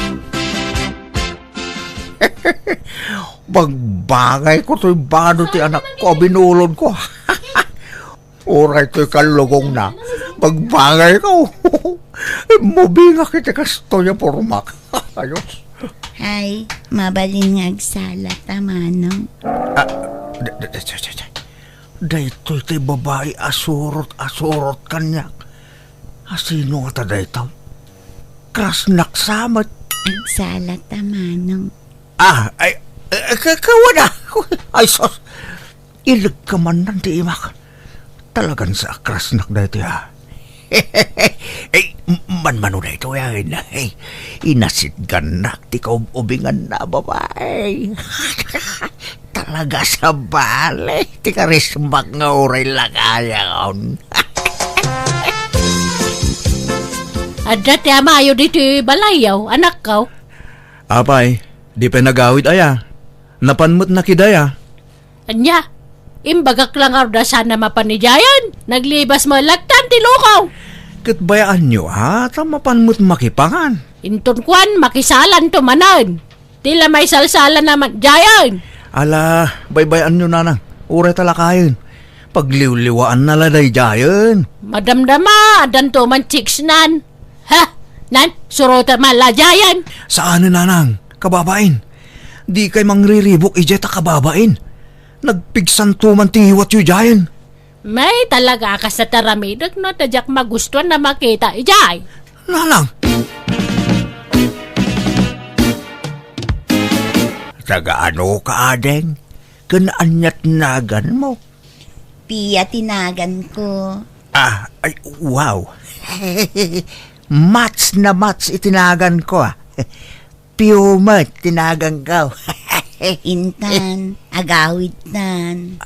Bagbagay ko to'y bado ti anak ko, binulod ko. Oray to'y kalugong na. Bagbagay ko. Mubinga kita kastoya pormak. Ayos. Ay, mabalin nga agsala tamanong. Daytoy ti babae asurot kanya. Asino nga ta daytaw? Krasnak samat. Agsala tamanong. Ay, kawana. Ay, sos. Ilag ka man nanti imak. Talagan sa krasnak daytoy Eh, man-mano na ito yan. Inasit ganak, ti kaubingan na babae. Talaga sa bale, ti karismak nga oray lagayaon. Adda ti amayo dito balayaw, anak ka. Apay, di pa nagawid aya. Napanmot na kidaya. Anya, imbagak lang arda sana mapanijayan. Naglibas mo lagtan ti lukaw. Katbayaan nyo ha, tamapanmot makipangan. Inton kwan, makisalan to manan. Tila may salsalan naman jayan. Ala, baybayan nyo nanang. Ure talakayin. Pagliwliwaan na laday jayan. Madamdama, adan to man chicks nan. Ha? Nan, surota malajayan. Saan nanang? Kababain. Di kay mangriribok ijeta kababain. Nagpigsan tuman tihiwat yu jayan. May talaga ka sa taramidok no, tadyak magustuhan na makita ijay. Nanang. Taga ano ka, adeng? Ganaan nagan mo. Pia tinagan ko. Ay, wow. Mats na mats itinagan ko Piumat tinagan ko. Intan, agawid nan.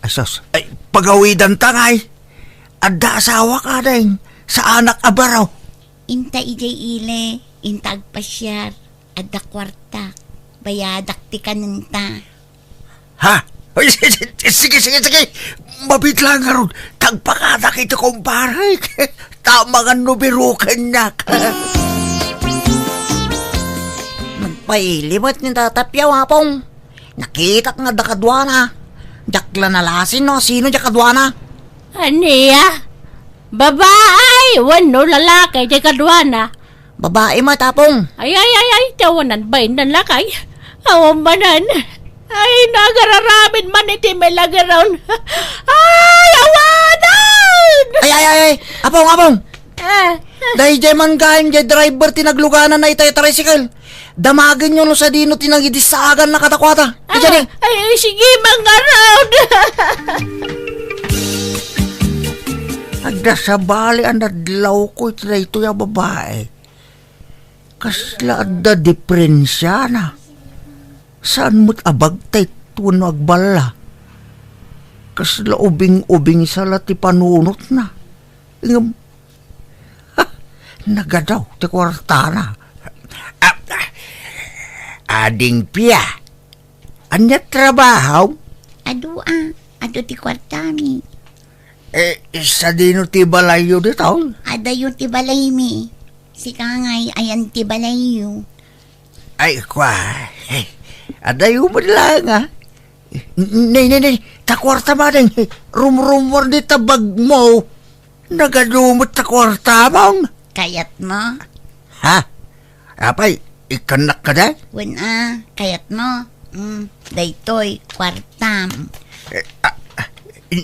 Asos. Ay, pagawidan tangay. Adda asawa ka din sa anak abaraw. Inta ijay ile, intag pasyar, adda kwarta, bayadak ti kanunta. Ha? Ay, sige. Mabit lang nga ron. Tagpakada kita kumpare. Tama nga nubirukan niya. Magpailimot ni tatapyaw hapong. Nakita nga dakadwana. Jakla na lasin no, sino jakadwana? Aniya? Babae! Wano lalaki, di kadwana. Babae mo tapong. Ay, tawanan ba yun lalaki? Awan ba nan? Ay, nagararamin man iti may lagaron. Ay, awanan! Ay, apong. Dahil jay man kain jay driver tinagluganan na itay tricycle. Damagin nyo no sa dino tinangidisagan na katakwata. Diyan Ay, sige, mga round. Adda sa bali ang nadlaw ko ito yung babae. Kasla adda diferensya na. Saan mo't abagtay tuno agbala? Kasla ubing-ubing sa lati panunot na. Ingam, nagadaw, ti kwarta na. Ading Pia, anya trabaho? Ado ti kwartami. Sa dino ti balayo dito? Ada yung ti balay mi. Si kangay, ayan ti balayo. Ay, kwa. Adayo mo lang, Nay, takwarta ba rin? Rumor di tabag mo. Nagadumot takwarta mo. Kayat mo? Ha? Apay, ikanak ka da? Kayat mo? Daytoy, kwartam.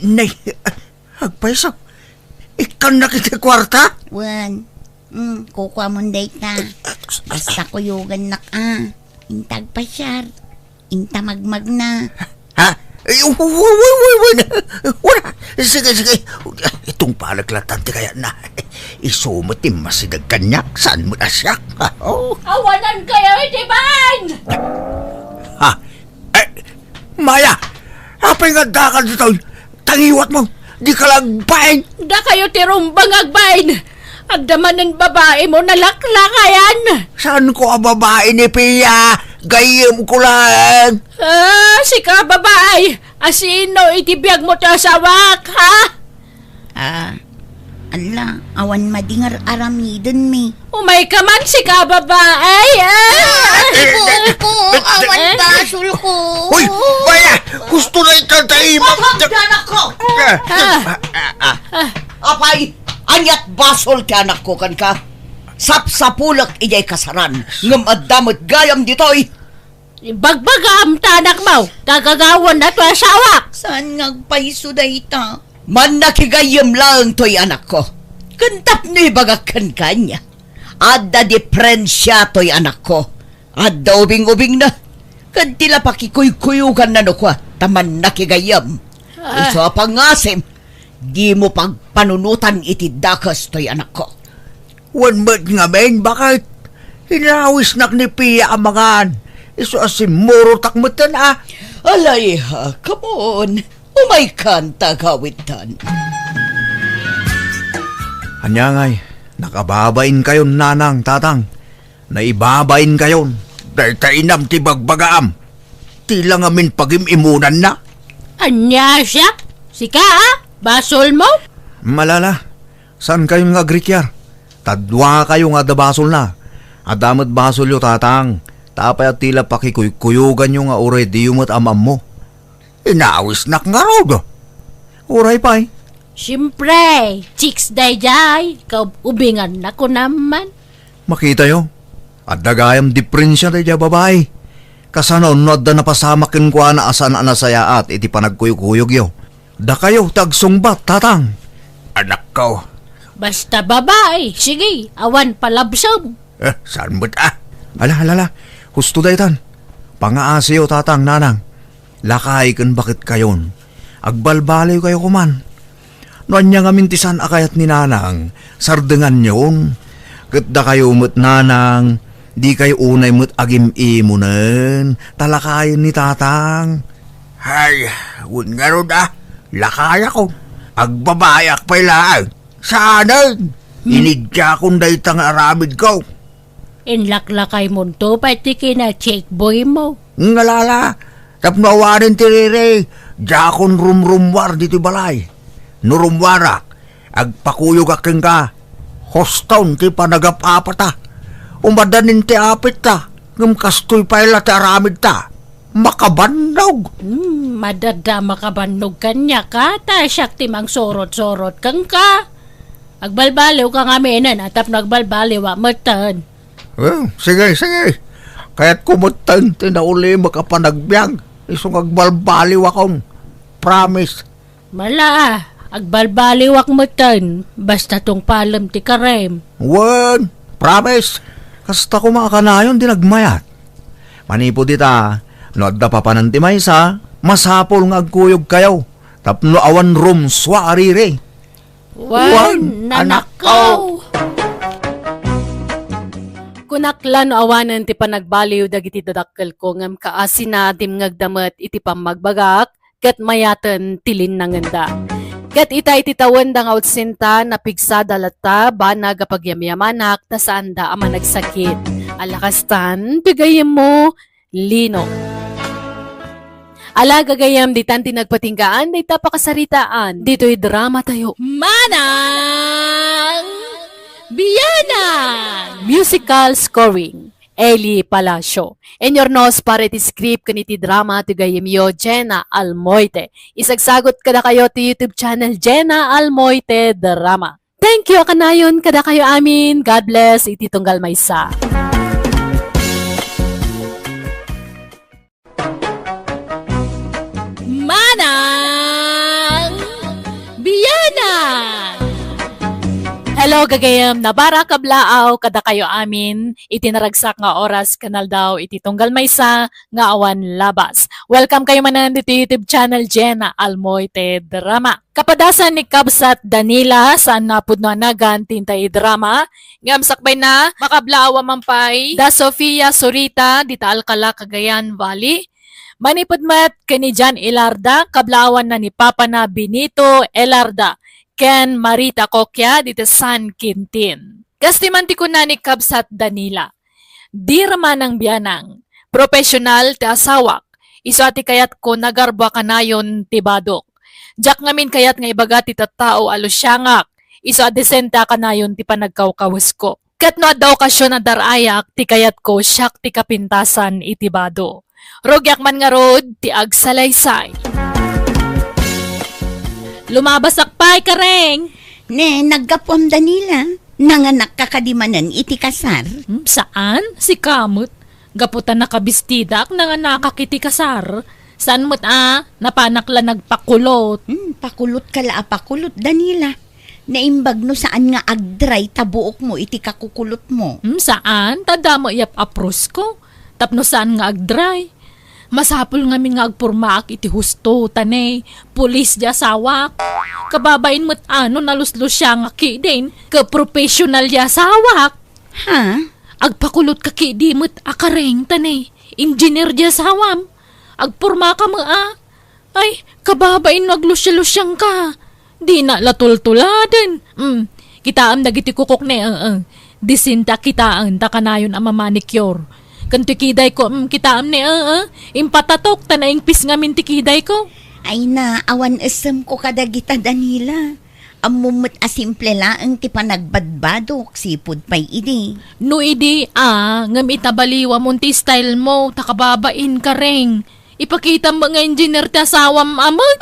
Nay, agpaisak. Ikanak iti kwarta? Kukuha mo dayta. Basta kuyugan na ka. Intag pasyar. Inta magmag na. Ha? Wala. Sige. Itong palaglatan ti kaya na. Isumot ti masidag kanyak. Saan mo na siya? Awanan kayo, iti ban! Ha? Maya! Apay nga dakan dito. Tangiwat mo. Di ka lang bain. Da kayo tirumbang agbain. Agdamanan babae mo nalaklakayan. Saan ko ang babae ni Pia? Gayem ko lang. Si ka babae. Asino itibiyag mo to sa wak, ha? Ala, awan madingar aramidon mi. Umay ka man si ka babae, Awan basol ko. Uy! Maya! Gusto na itatay mo. Anak ko! Apay, anyat basol ti anak ko kan ka. Sapsapulak ijay kasaran. Ngam addamot gayam ditoy. Bagbagam tanak mo. Gagagawan na to sa wak. Saan ngagpaiso dayta? Man nakigayam lang to'y anak ko. Kantap ni bagakan kanya. Adda diferensya to'y anak ko. Adda ubing-ubing na. Kantila pakikuy-kuyugan na no kwa. Taman nakigayam. Iso pangasim. Di mo pagpanunutan iti dakas to'y anak ko. Wan mo't nga men, bakit? Hinawis nak ni Pia amangan. Iso asimuro takmutan Alay ha, come on. Umay kanta kawitan. Anyangay, nakababain kayon nanang tatang. Naibabain kayon. Dahil tainam ti bagbagaam. Tila nga min pagimimunan na. Anya siya? Sika, basol mo? Malala, saan kayong nga grikyar? Tadwa kayo nga dabasol na. Adamat basol yo tatang. Tapay at tila pakikuyugan nyo nga uray di umot amam mo. Inawis nak nga raw. Uray pa'y. Siyempre, chicks day, kaubingan na ko naman. Makita yo. At dagayam diferensya tayo dya babae. Kasanon no da napasamakin ko na asan anasaya at iti panagkuyog-kuyog yo. Da kayo tagsungbat tatang. Anak ko. Basta babae, sige, awan palabsom. Saan mo't Ala. Husto daytan. Pangaasi yo tatang nanang. Lakay kan bakit kayon. Agbalbaliw kayo kuman. Noan niya nga mintisan akayat ni nanang, sardengan yun. Katda kayo umot nanang, di kayo unay mo't agim-imunen, talakayin ni tatang. Hay, wun nga ron lakay ako. Agbabayak pa ilaan. Sana, inigya kong daytang aramid ko. Inlaklakay mo to, pati kina-check boy mo. Ngalala, tapno awanin tirire, jakon rumrumwar dito balay. Nurumwarak, agpakuyog aking ka, hostown ti panagapapata. Umadanin ti apit ta, ngam kastoy paila ti aramid ta. Makabannog. Madada makabannog kanya ka, ta siyak timang sorot-sorot kang ka. Agbalbaliw ka nga minan, atap nagbalbaliw matan. Sige. Kaya't kumutan, tinauli makapanagbiang. Isong agbalbaliw akong. Promise. Mala, agbalbaliw matan, basta tong palam ti karem. Wan, promise. Kasta ko makakanayon dinagmayat. Manipo dita, no adda pa pananti maysa, masapol nga agkuyog kayo. Tapno awan room swa arire. Wan, nanakaw! Kunaklan no awanan ti panagbaliw dagiti dadakkel ko ngam kaasina dim ngagdamet iti pamagbagak ket mayaten tilin nangenda. Ket ita iti tawen da nga utsinta napigsa dalata banag apagyamyamanak ta saan da ama nagsakit. Alakastan bigayem mo lino. Ala gagayam ditan tinagpatinggaan dita pakasaritaan dito'y drama tayo. Manang Biyanan! Musical scoring, Eli Palacio. In your nose para iti script kaniti drama ti gayemyo Jenna Almoite. Isagsagot kada kayo ti YouTube channel Jenna Almoite Drama. Thank you kanayon kada kayo amin. God bless iti tunggal maysa. Manang Biyanan! Hello gagayam, nabara kablaaw kada kayo amin, itinaragsak nga oras kanal daw iti tunggal maysa nga awan labas. Welcome kayo manan dito YouTube channel Jenna Almoite Drama. Kapadasan ni Kabsat Danila saan napudno anagan tintay drama, ngam sakbay na makablaaw mampay da Sofia Surita dita Alcala Cagayan Valley. Manipudmat kani Jan Ilarda, kablawan na ni Papa na Benito Elarda. Ken Marita Kokya dito San Quintin. Kastimanti ko na ni Kabsat Danila. Dirma ng biyanang, profesional ti asawak, iso ati kayat ko nagarba kanayon ti badok. Jak ngamin kayat nga ibaga ti tattao alusyangak, iso adesenta kanayon ti panagkawkawas ko. Kat no adda okasyon na darayak ti kayat ko syak ti kapintasan iti bado. Rogyak man nga rod ti agsalaysay. Lumabasak pa'y kareng. Ne, naggapuam Danila. Nanganak kakadimanan iti kasar. Saan? Si Kamot. Gaputan nakabistida nga nakakiti kasar. Saan mo't napanakla nagpakulot. Pakulot kala pakulot Danila. Naimbag no saan nga agdray tabuok mo iti kakukulot mo. Saan? Tada mo iyap apros ko. Tapno saan nga agdray. Masapul nga mi nga agpurmaak iti husto, tanay, pulis di asawak. Kababain mo't naluslus siya nga kidin, ka-professional di asawak. Ha? Agpakulot ka kidi mo't akareng, tanay, engineer di asawam. Agpurma ka mo Ay, kababain naglusya-lusyang ka. Di na latultuladen. Kitaam dagiti kukok na disinta kitaan takanayon ang mamanicure. Kanto kiday ko, kitaam ni impatatok, tanaing pis nga mintikiday ko. Ay na, awan esem ko kadagita Danila. Amumut asimple laang ti panagbadbadok, sipod pa'y idi. No idi, ngam itabaliwa mo ti style mo, takababain ka ring. Ipakita mo nga engineer ti asawam amag.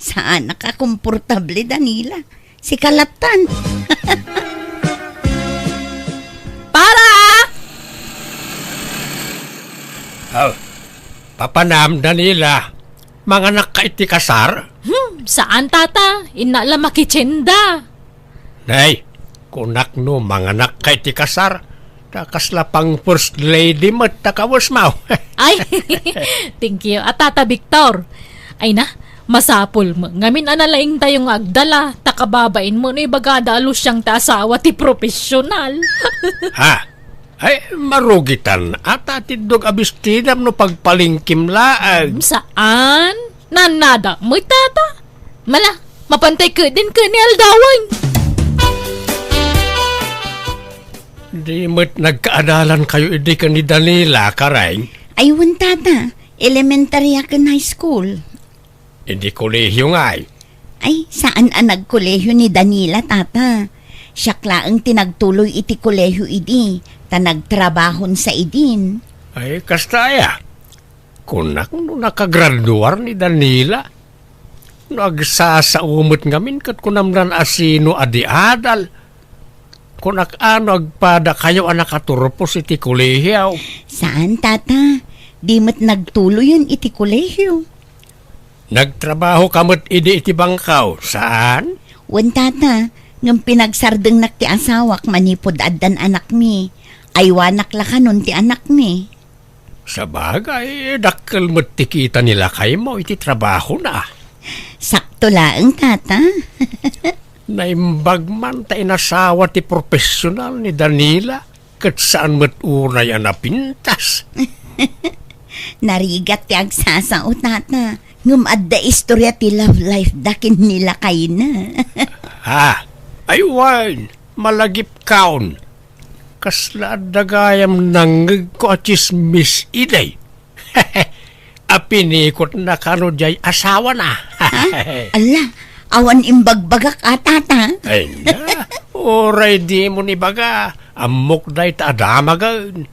Saan nakakomportable Danila? Si Kalatan. Papanam Danila, mga nakaiti kasar? Saan tata? Inala makitsinda. Nay, kunak no mga nakaiti kasar, Takasla pang first lady mo, takawas mo. Ay, thank you. At Tata Victor. Ay na, masapol mo. Ngamin analaing tayo nga agdala. Takababain mo na ibagada alos siyang tasawa ti profesional. Ha? Ay, marugitan. At atidog abistinam no pagpalingkim laag. Saan? Nanada mo'y tata. Mala, mapantay ka din ka ni Aldawan. Di mo't nagkaadalan kayo idi ka ni Danila, karay. Aywan tata, elementary akan high school. Hindi kolehiyo nga ay. Ay, saan ang nagkolehiyo ni Danila, tata? Siya klaang tinagtuloy iti kolehiyo idi, ta nagtrabahon sa idin. Ay, kastaya. Kunak no nakagraduar ni Danila. Nagsasaumot ngamin kat kunamdan asino adi adal. Kunak ano agpada kayo anak aturpos iti kolehiyaw. Saan, tata? Di mo't nagtuloy yun iti kolehiyo. Nagtrabaho kamot idi iti bangkaw. Saan? Wan, tata, ng pinagsardeng nak ti asawak manipod addan anak mi. Aywanak la kanon ti anak mi. Sa bagay, dakkel mo't tikita nila kayo mo iti trabaho na. Sakto laeng, tata. Naimbag man ta inasawa ti profesional ni Danila kat saan mo't unay ang napintas. Narigat ti agsasao, tata. Ngum adda istorya ti love life dakin nila kay na. Ha? Ay wine, malagip kaon. Kasla dagayam nangag ko at chismis iday. Apinikot na kano jay asawa na. Ala, awan imbagbagak tata. Ay na, oray di mo ni baga. Amok day ta adamagan.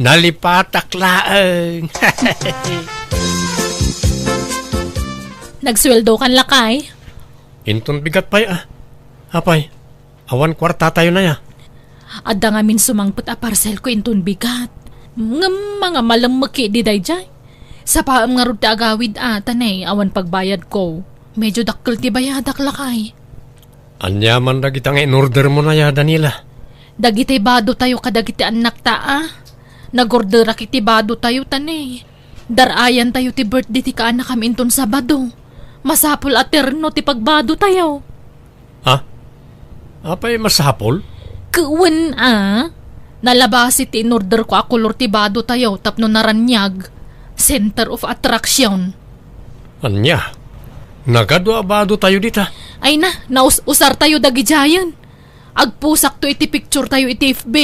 Nalipatak laang. Nagsweldo kan lakay. Inton bigat pa'y Apay, awan kwarta tayo na ya. Adda nga min sumangput a parcel ko inton bigat. Mga malamaki di day jay. Sa paam nga rod ti agawid tanay awan pagbayad ko. Medyo dakkel ti bayadak lakay. Anyaman na kita nga in-order mo na ya, Danila. Dagiti bado tayo kadagiti anak taa. Nagorder kiti bado tayo tanay. Darayan tayo ti birthday ti kaanak kami inton Sabado. Masapol aterno ti pagbado tayo. Ha? Apay masapol? Kuwan Nalabasi ti in-order ko a kolor ti bado tayo tapno naranyag. Center of attraction. Anya? Nagado abado tayo dita. Ay na, usar tayo dagijayan. Agpusak to iti picture tayo iti FB.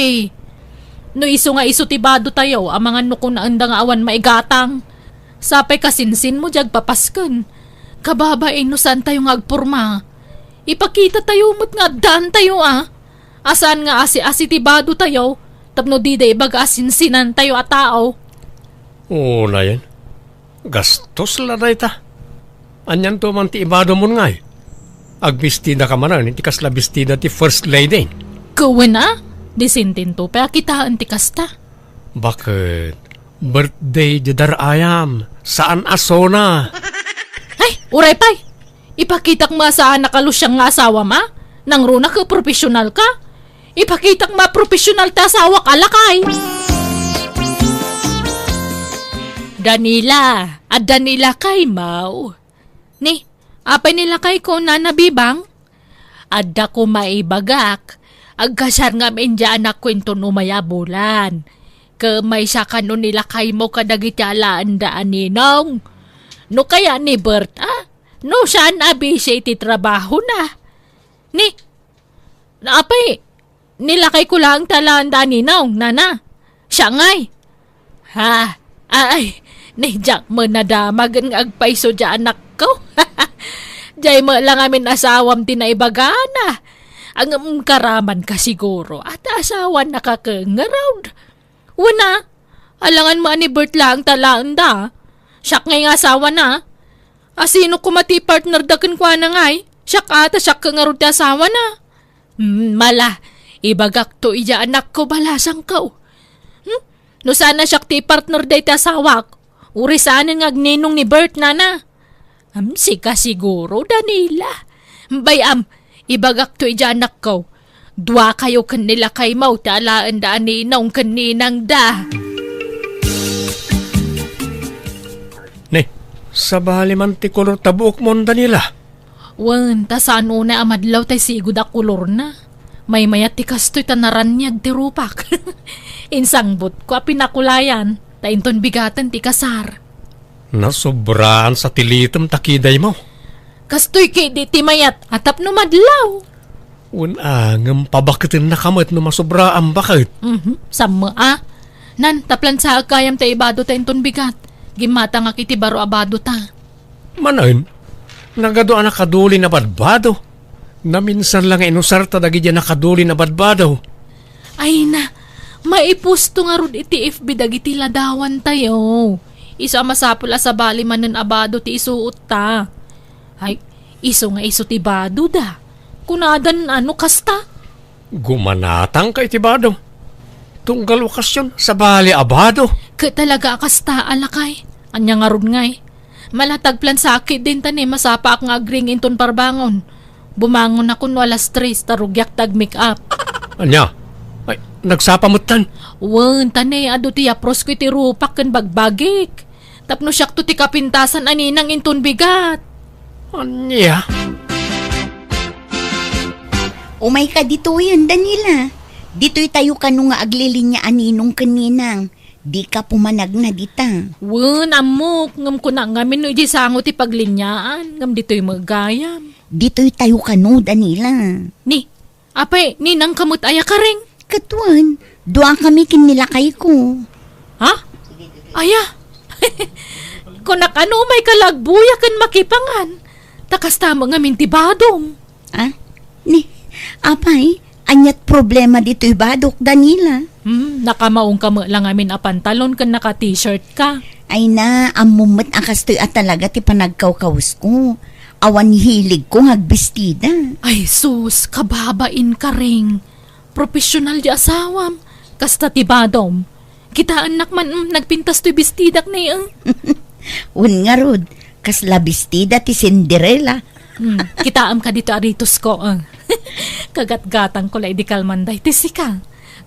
No iso nga iso ti bado tayo, ang mga nuko na anda nga awan maigatang. Sapay kasinsin mo jag papasken. Kababae no saan tayo nga agpurma. Ipakita tayo mo't nga dan tayo Asan nga asi ti bado tayo, tapno di day baga asinsinan tayo a tao. Oo na yan. Gastos la na ita. Anyan to man ti ibado mo nga eh. Agbistida ka man iti kasla bistida ti first lady. Kuwan disintin to, pa kitaan ti kasta. Bakit? Birthday di darayam. Saan asona? Ay, uray pay! Ipakitak ma saan nakalusyang nga asawa ma? Nang runa ka profesional ka? Ipakitak ma profesional ta asawa ka lakay! Danila, at Danila kay mau. Ni, apay nila kay ko na nabibang? Adda ko maibagak. Agkasar nga menja anak kwento numayabulan. Kamay sa kanon nila kay mo kadagiti alaan daan ninong. No kaya ni Bert, no saan abisi iti trabaho na. Ni, naapay, nilakay ko lang talaan daan ninong, nana. Siya ngay. Ha, ay, nijak mo na damagan nga agpaiso dya anak ko. Diyay mo lang amin asawam tinaibagana. Ang karaman ka siguro at asawan nakakangaraw. Wana, alangan mo ni Bert lang talaan da. Siyak ngay nga asawa na. Asino kumati partner dakin kwa na ngay. Siyak ata siyak kangarod ti asawa na. Mala, ibagak to iya anak ko balasang kao. No sana siyak ti partner day ti asawak. Uri saan nga agninong ni Bert nana. Sika siguro, Danila. Bayam, ibagak to iya anak ko. Dua kayo kanila kay mau talaan da ninong kaninang da. Ne, sa bali man ti kolor tabuok mo nila. Wan, ta saan una amadlaw tay sigud a kulor na. May mayat ti kastoy tanaranyag ti rupak. Insangbot ko a pinakulayan, ta inton bigatan ti kasar. Nasobraan sa tilitom takiday mo. Kastoy kay di ti mayat, atap no madlaw. Unangam pabakitin na kamot no masobraan bakit. Sama Nan, taplan sa agkayam ta ibado ta inton bigat. Gimata nga kiti baro abado ta. Manan, nagado anak kaduli na badbado. Na minsan lang inusar ta dagi dyan nakaduli na badbado. Ay na, maipusto nga rod iti FB dagiti ladawan tayo. Iso masapul sa bali manen abado ti isuot ta. Ay, iso nga iso ti bado da. Kunadan ano kasta? Gumanatang ka itibado. Tunggal wakasyon sa bali abado. Ka talaga kasta alakay. Anya nga rod ngay. Malatag plan sakit din tani masapa ak nga agring inton parbangon. Bumangon ako no alas 3 tarugyak tag make up. Anya? Ay, nagsapamutan. Wan, tani ado ti apros ko iti rupak kan bagbagik. Tapno siyak to ti kapintasan aninang inton bigat. Anya? Umay ka dito yun, Danila. Dito'y tayo kanu nga aglilinya aninong kaninang. Di ka pumanag na dita. Wan, amok. Ngam ko na ngamin no iji sango ti paglinyaan. Ngam dito'y magayam. Dito'y tayo kanu, Danila. Ni, apay, ninang kamot aya ka ring. Katuan, doon kami kinilakay ko. Ha? Aya? Kunak ano may kalagbuya kan makipangan. Takas tama nga mintibadong. Ah? Apay, anyat problema dito'y badok, Danila. Nakamaong ka mo lang amin a pantalon kan naka-t-shirt ka. Ay na, amumot akastoy at talaga ti panagkawkaws ko. Awan hilig ko hagbestida. Ay sus, kababain ka ring. Profesional di asawam. Kasta tibadom. Kitaan nakman nagpintas to'y bestidak na yung. Un nga rod, kasla bestida ti Cinderella. Kitaam ka dito aritos ko. Kagat-gatang ko la di kalmanday ti sika.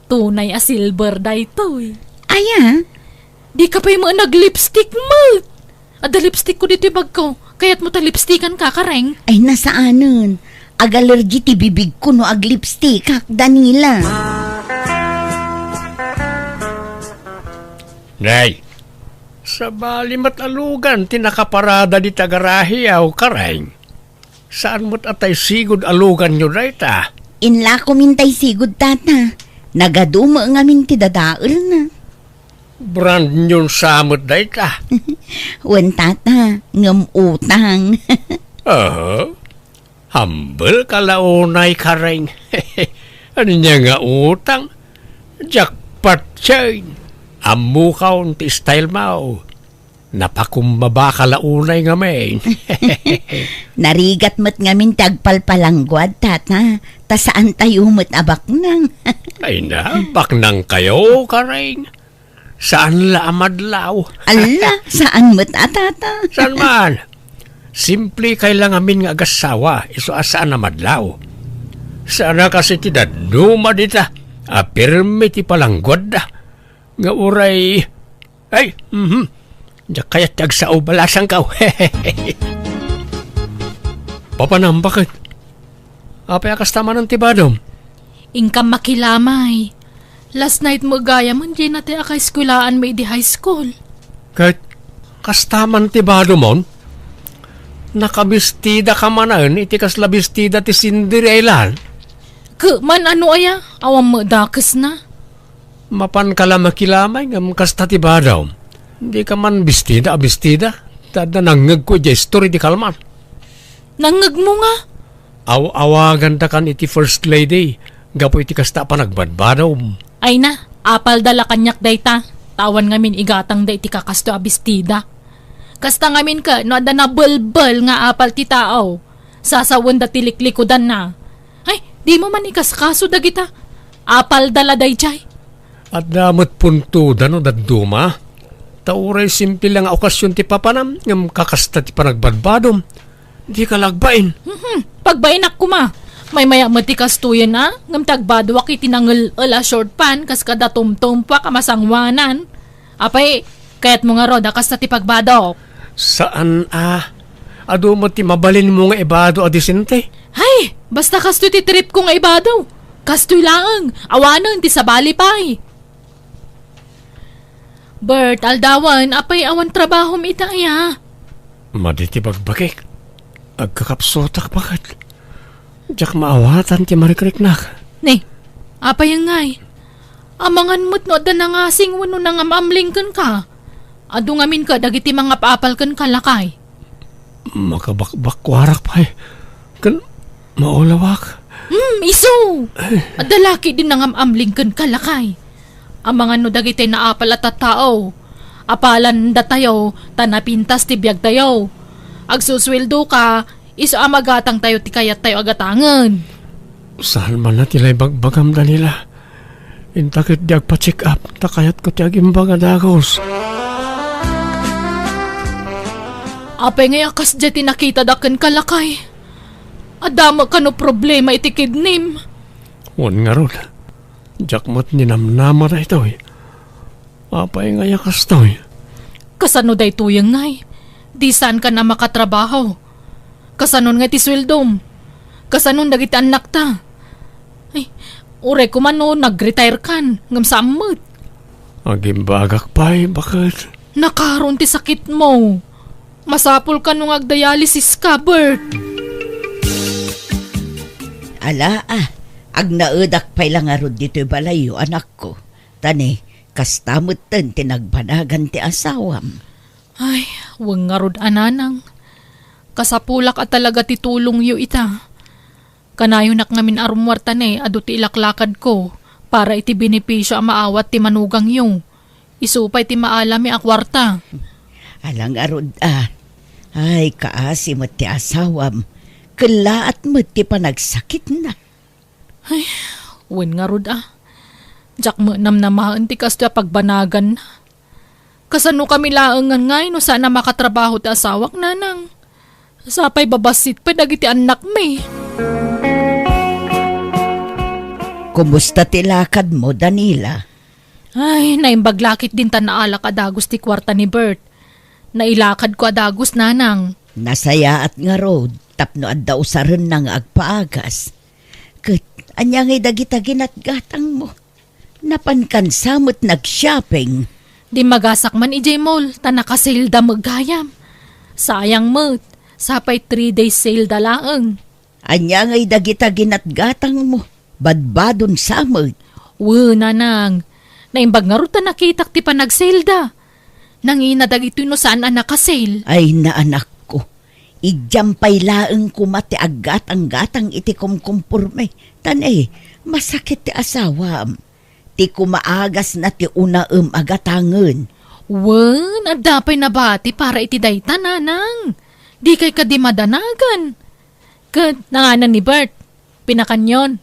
Tunay a silver day to'y. Aya, Di ka pa yung mga nag-lipstick mo. Ada lipstick ko dito yung bag ko. Kaya't mo ta lipstickan ka kareng. ay nasaanan. Ag-allergy ti bibig ko no ag-lipstick, hak, Danila. Nay, sa bali matalugan tinakaparada di tagarahi aw kareng. Saan mo't atay sigod alugan nyo na ita? Inla ko mintay sigud, tata. Nagaduma nga minti dadaol na. Brand nyo samot na ita. Wan, tata, ngam utang. Humble kalaunay kareng. Ano niya nga utang? Jackpot chain. Amukaw ti style mo. Napakumbaba kalaunay nga main. Narigat mo't nga min tagpalpalangguad, tata. Ta saan tayo mo't abak nang. Ay na, baknang kayo kareng. Saan la amadlaw? Ala, saan mo't tata? Saan man? Simple kailangan amin nga agasawa, iso asaan na madlaw. Sana kasi ti daduma dita, apirme ti palanggod da. Nga uray, ay, diya kaya tagsao balasang kaw. Papanam, bakit? Apay akas tama ng tibadom? Ingkam makilamay. Last night mo gaya mo, di natin akay skulaan may di high school. Kahit kastaman tibadom mon, nakabistida ka manan, iti kaslabistida ti Cinderella. Man ano aya, awam mo dakas na. Mapan ka lang makilamay ngam kasta tibadaw. Hindi ka man bistida. Tada nangag ko dya story di kalman. Nangag mo nga. Awagan da kan iti first lady. Gapo iti kasta pa nagbadbadaw. Ay na, apal dala kanyak dayta. Tawan ngamin igatang da iti kakasto abistida. Kasta ngamin ka, no ada na bulbul nga apal ti tao. Sasawan da tiliklikodan na. Ay, di mo man ikaskaso da kita. Apal dala day jay. At damot punto da no daduma. Tauray simple lang okasyon ti papanam. Ngam kakasta ti panagbadbadom. Di ka lagbain. Pagbain ako ma. May maya matikas tuyan na, ngam tagbadwak itinangel ala short pan, kas kada tumtum pa kamasangwanan. Apay, kaya't mo nga roda kas na tipagbadok. Saan Ado mo ti mabalin mo nga ibado adisente? Hay, basta kastoy ti trip ko nga ibado. Kastoy laang, awanan ti sabali pay. Bert, aldawan, apay awan trabaho mi itaya. Maditi bagbagik. Agkakapsotak bakit? Diyak maawatan ti marikrik-nak. Ne, apay ang ngay. Amangan mo't no da nangasing wano nang amamling kan ka. Ado ngamin ka dagiti mga paapal kan kalakay. Makabakbakwarak pa eh. Kan maulawak. Iso! Adalaki din nang amamling kan kalakay. Amangan no dagiti naapal at tao. Apalan da tayo, tanapintas ti biyag tayo. Agsusweldo ka, iso amagatang tayo ti kayat tayo agatangan. Saan man na tila'y bagbagam da nila. Intakit di agpa-check up, takayat ko ti agimbang adagos. Apay nga akas dya tinakita dakan kalakay. Adama ka no problema iti kidnim. Wan nga ron. Diyak mo't ninamnama na ito eh. Apay nga yakas to eh. Kasano day tuyang ngay? Di saan ka na makatrabaho? Kasanon nga ti sweldom? Kasanon dagiti anak ta? Ay, ure ko man no, nag-retire kan, ngam samot. Agimbagak pa eh, bakit? Nakaroon ti sakit mo. Masapol ka nung agdialysis ka, Bert. Ala agnaedak pay lang arod dito'y balayo, anak ko. Tani, kastamot ten tinagbanagan ti asawam. Ay, wang nga rod ananang. Kasapulak at talaga ti tulong yu ita. Kanayo nak ngamin arumwarta ne, ado ti ilaklakad ko, para iti benepisyo ang maawat ti manugang yu. Isupay ti maalami akwarta. Alang arod Ay, kaasi mo ti asawam. Kalaat mo ti panagsakit na. Ay, wen nga rod Diyak mo namnamahan ti kas ti pagbanagan na. Kasano kami laangan ngay no sana makatrabaho ti asawak nanang. Sapay babasit pa dagiti anak may. Kumusta ti lakad mo, Danila? Ay, naimbaglakit din ta naalak adagos ti kwarta ni Bert. Nailakad ko adagos nanang. Nasaya at nga road, tapno at daw sa rin nang agpaagas. Kat, anyang dagitagin at gatang mo. Napankansamot nag-shopping. Di magasak man ijay mall, ta nakasale da maggayam. Sayang mo't, sapay 3 days sale da laang. Anyang dagitagin at gatang mo, badbadon samot. Nanang, naimbag nga ruta nakitak ti panagsale da. Nanginadag ito no saan ang nakasale. Ay na anak ko, ijampay laeng kumati aggatang-gatang iti kumkumpurme. Tanay, masakit ti asawam. Ti kumaagas na ti una agatangan. Adapay na bati para iti dayta nanang. Di kay ka di madanagan. Nanganan ni Bert, pinakanyon.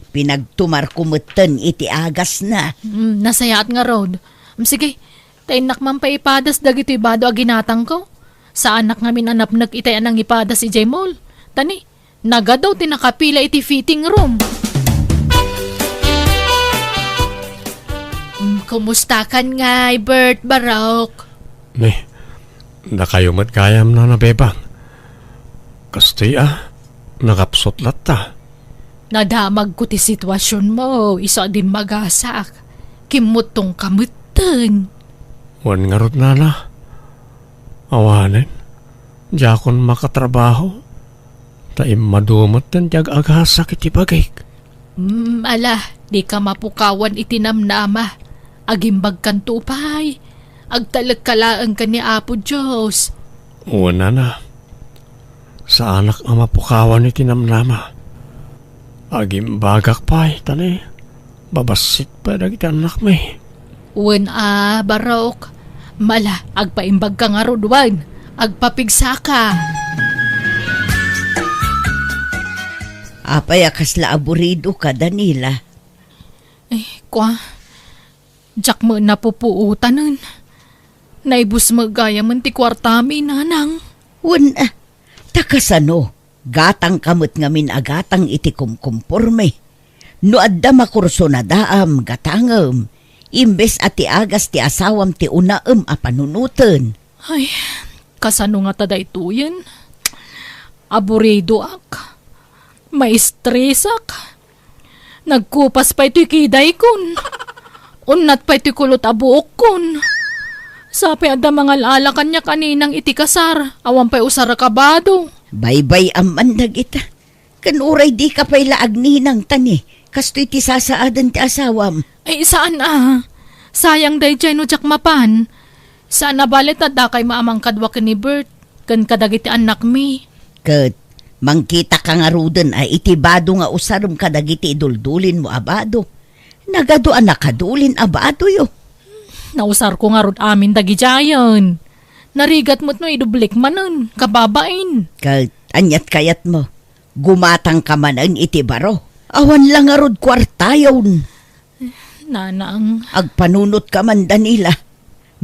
Pinagtumar kumutan iti agas na. Nasayaat nga road. Sige, tainak man pa ipadas dagito ibado aginatang ko. Sa anak ngamin anapnag itay anang ipadas si Jaymol. Tani, nagadaw tinakapila iti fitting room. Kumusta kan nga, Bert Barok? Nakayo matkayam na nabebang. Kasti nakapsot latta. Nadamag ko ti sitwasyon mo, isa din magasak. Kimutong kamutan. Wan nga rod nana. Awanin. Diyakon makatrabaho. Taim madumot ng tiyag agasak iti bagay. Ala, di ka mapukawan itinamnama. Agimbag kan tupay. Agtalag kalaang ka ni Apo Diyos. Una na. Sa anak ang mapukawan itinamnama. Agimbagak pa'y tani. Babasit pa dagiti anak may. Barok. Mala, agpaimbag ka nga rodwan. Agpapigsa ka. Apay akasla aburido ka, Danila. Diyak mo napupuutan nun. Naibus magaya man ti kwartami, nanang. Takasano? Gatang kamot ngamin agatang iti kumkumporme. No adda makurso na daam gatangem. Imbes at ti agas ti asawam ti unaem a panunutan. Ay, kasano nga tada ito yan? Aburido ak. Maistresak. Nagkupas pa ito'y kiday kun. Unat pa ito'y kulot abuok kun. Sapi adda mga lala kanya kaninang iti kasar. Awan pa'y usara kabado. Baybay amandag ita. Kanuray di ka pa'y laagni ng tani. Kasto'y ti sasaadan ti asawam. Ay, saan Sayang day dyan no jak mapan. Saan nabalit na da kay maamang kadwa ka ni Bert. Kan kadagiti anak mi. Kat, mangkita ka nga ruden ay itibado nga usarum kadagiti iduldulin mo abado. Nagado anak kadulin abado yo. Nausar ko nga rod amin dagi jayan. Narigat mo't no idublik manon, kababain. Kat, anyat kayat mo. Gumatang ka man ang itibaro. Awan lang nga rod kwartayon. Nanaang, Agpanunot ka man Danila.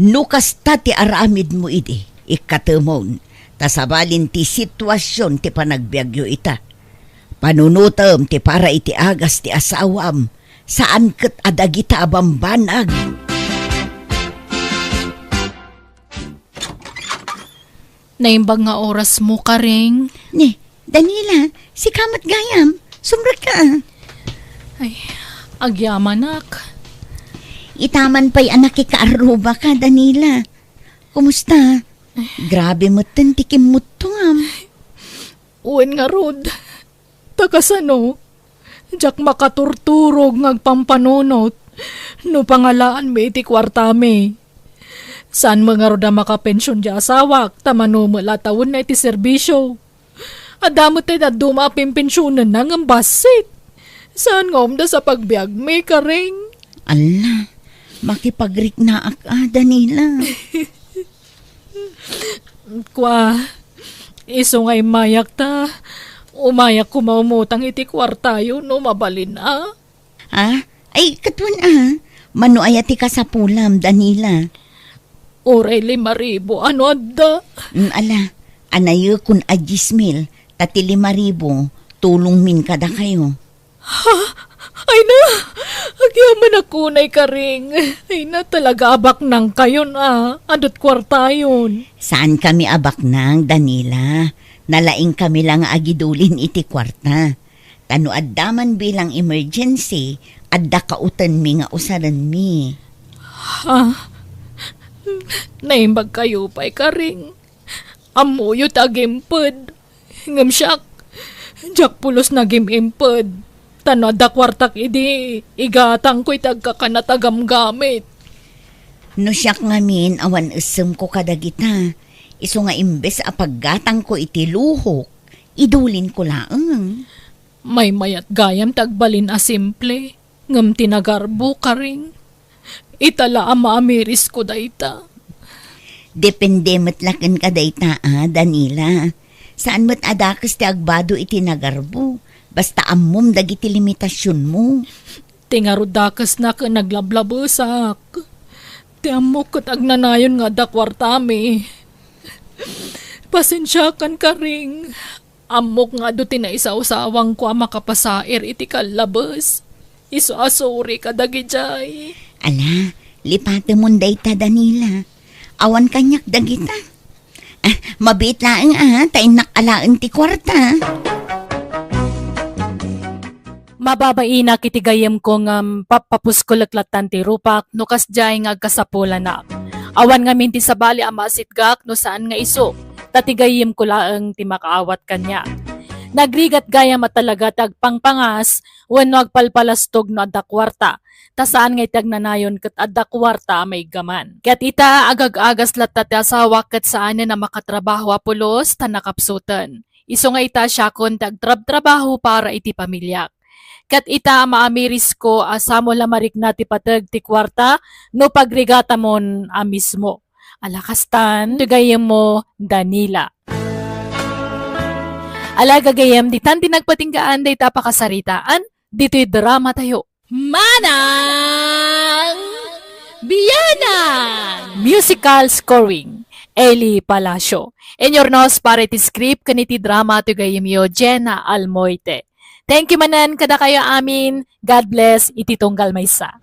Nukas ta ti aramid mo iti. Ikatemon. Tasabalin ti sitwasyon ti panagbiagyo ita. Panunutom ti para iti agas ti asawam. Saan ket adagita abambanag. naimbag nga oras mo karing. Ni, Danila, si Kamat Gayam, sumrat ka. Ay, agyamanak. Itaman pa'y anak ikaaruba ka, Danila. Kumusta? Grabe mo tikim mo tungam. Uwan nga rod. Takasano? Jak makaturturog ngagpampanunot. No pangalaan mi iti kwartami. Saan mga roda makapensyon di asawak, tamano malatawon na iti serbisyo. Adamot ay na dumapin-pensyonan na ng basit. Saan nga umda sa pagbiag may karing? Ala, makipagrik na Danila. Kwa, iso nga'y mayak ta. Umayak kumaumutang iti kwartayo no mabalin Ha? Ay, katwan Mano ayati ka sa pulam, Danila. Uray 5,000, ano adda? Ala, anayo kun ajismil, tati 5,000, tulong min kada kayo. Ay na, agyaman ako na'y karing. Ay na, talaga abak nang kayon Adot kwartayon. Saan kami abak nang, Danila? Nalaing kami lang agidulin iti kwarta. Tano addaman bilang emergency, adda kautan mi nga usaran mi. Naimbag kayo pa'y karing. Amuyo tagimpod. Ngam siyak, jak pulos nagimpod. Tano adda kwartak idi, igatang ko'y tagkakanatagam gamit. No siyak ngamin, awan usem ko kadagita. Iso nga imbes apaggatang ko iti luhok, idulin ko laang. May mayat gayam tagbalin simple. Ngam tinagarbo karing. Itala maamiris ko dayta. Depende matlaken ka dayta, Danila. Saan mo't adakas ti agbado iti nagarbo? Basta ammom dagiti limitasyon mo. Tingarudakas na ka naglablabusak. Ti amok kat agnanayon nga dakwartami. Pasensya kan karing. Amok nga do tinaisaw-sawang ko makapasair iti kalabas. Iso asuri ka dagijay. Ala, lipate mo dayta, Danila. Awan kanyak dagita. Mabit laang tayo nakalaan ti kwarta. Mababaina kitigayem ko nga papapuskuliklatan ti rupak no kasjay nga kasapulan na. Awan nga minti sa bali amasitgak no saan nga iso. Tatigayem ko laang ti makaawat kanya. Nagrigat gayam at talaga tagpangpangas wenno agpalpalastog no adda kwarta. Tasaan nga itagnanayon kat adda kwarta may gaman. Kat ita agag-agas latat asawa kat saan na makatrabaho apulos ta nakapsutan. Iso nga ita siya kon tagtrab-trabaho para iti pamilyak. Kat ita maamiris ko asamo lamarik na ti patag ti kwarta no pagrigata mon mismo. Alakastan, tugayem mo, Danila. Alagagayem, di tan tinagpatinggaan, day tapakasaritaan, dito'y drama tayo. Manang Biyanan! Musical scoring. Eli Palacio. Enyornos para iti script kaniti drama to gayimyo Jenna Almoite. Thank you manan kada kayo amin. God bless iti tunggal maysa.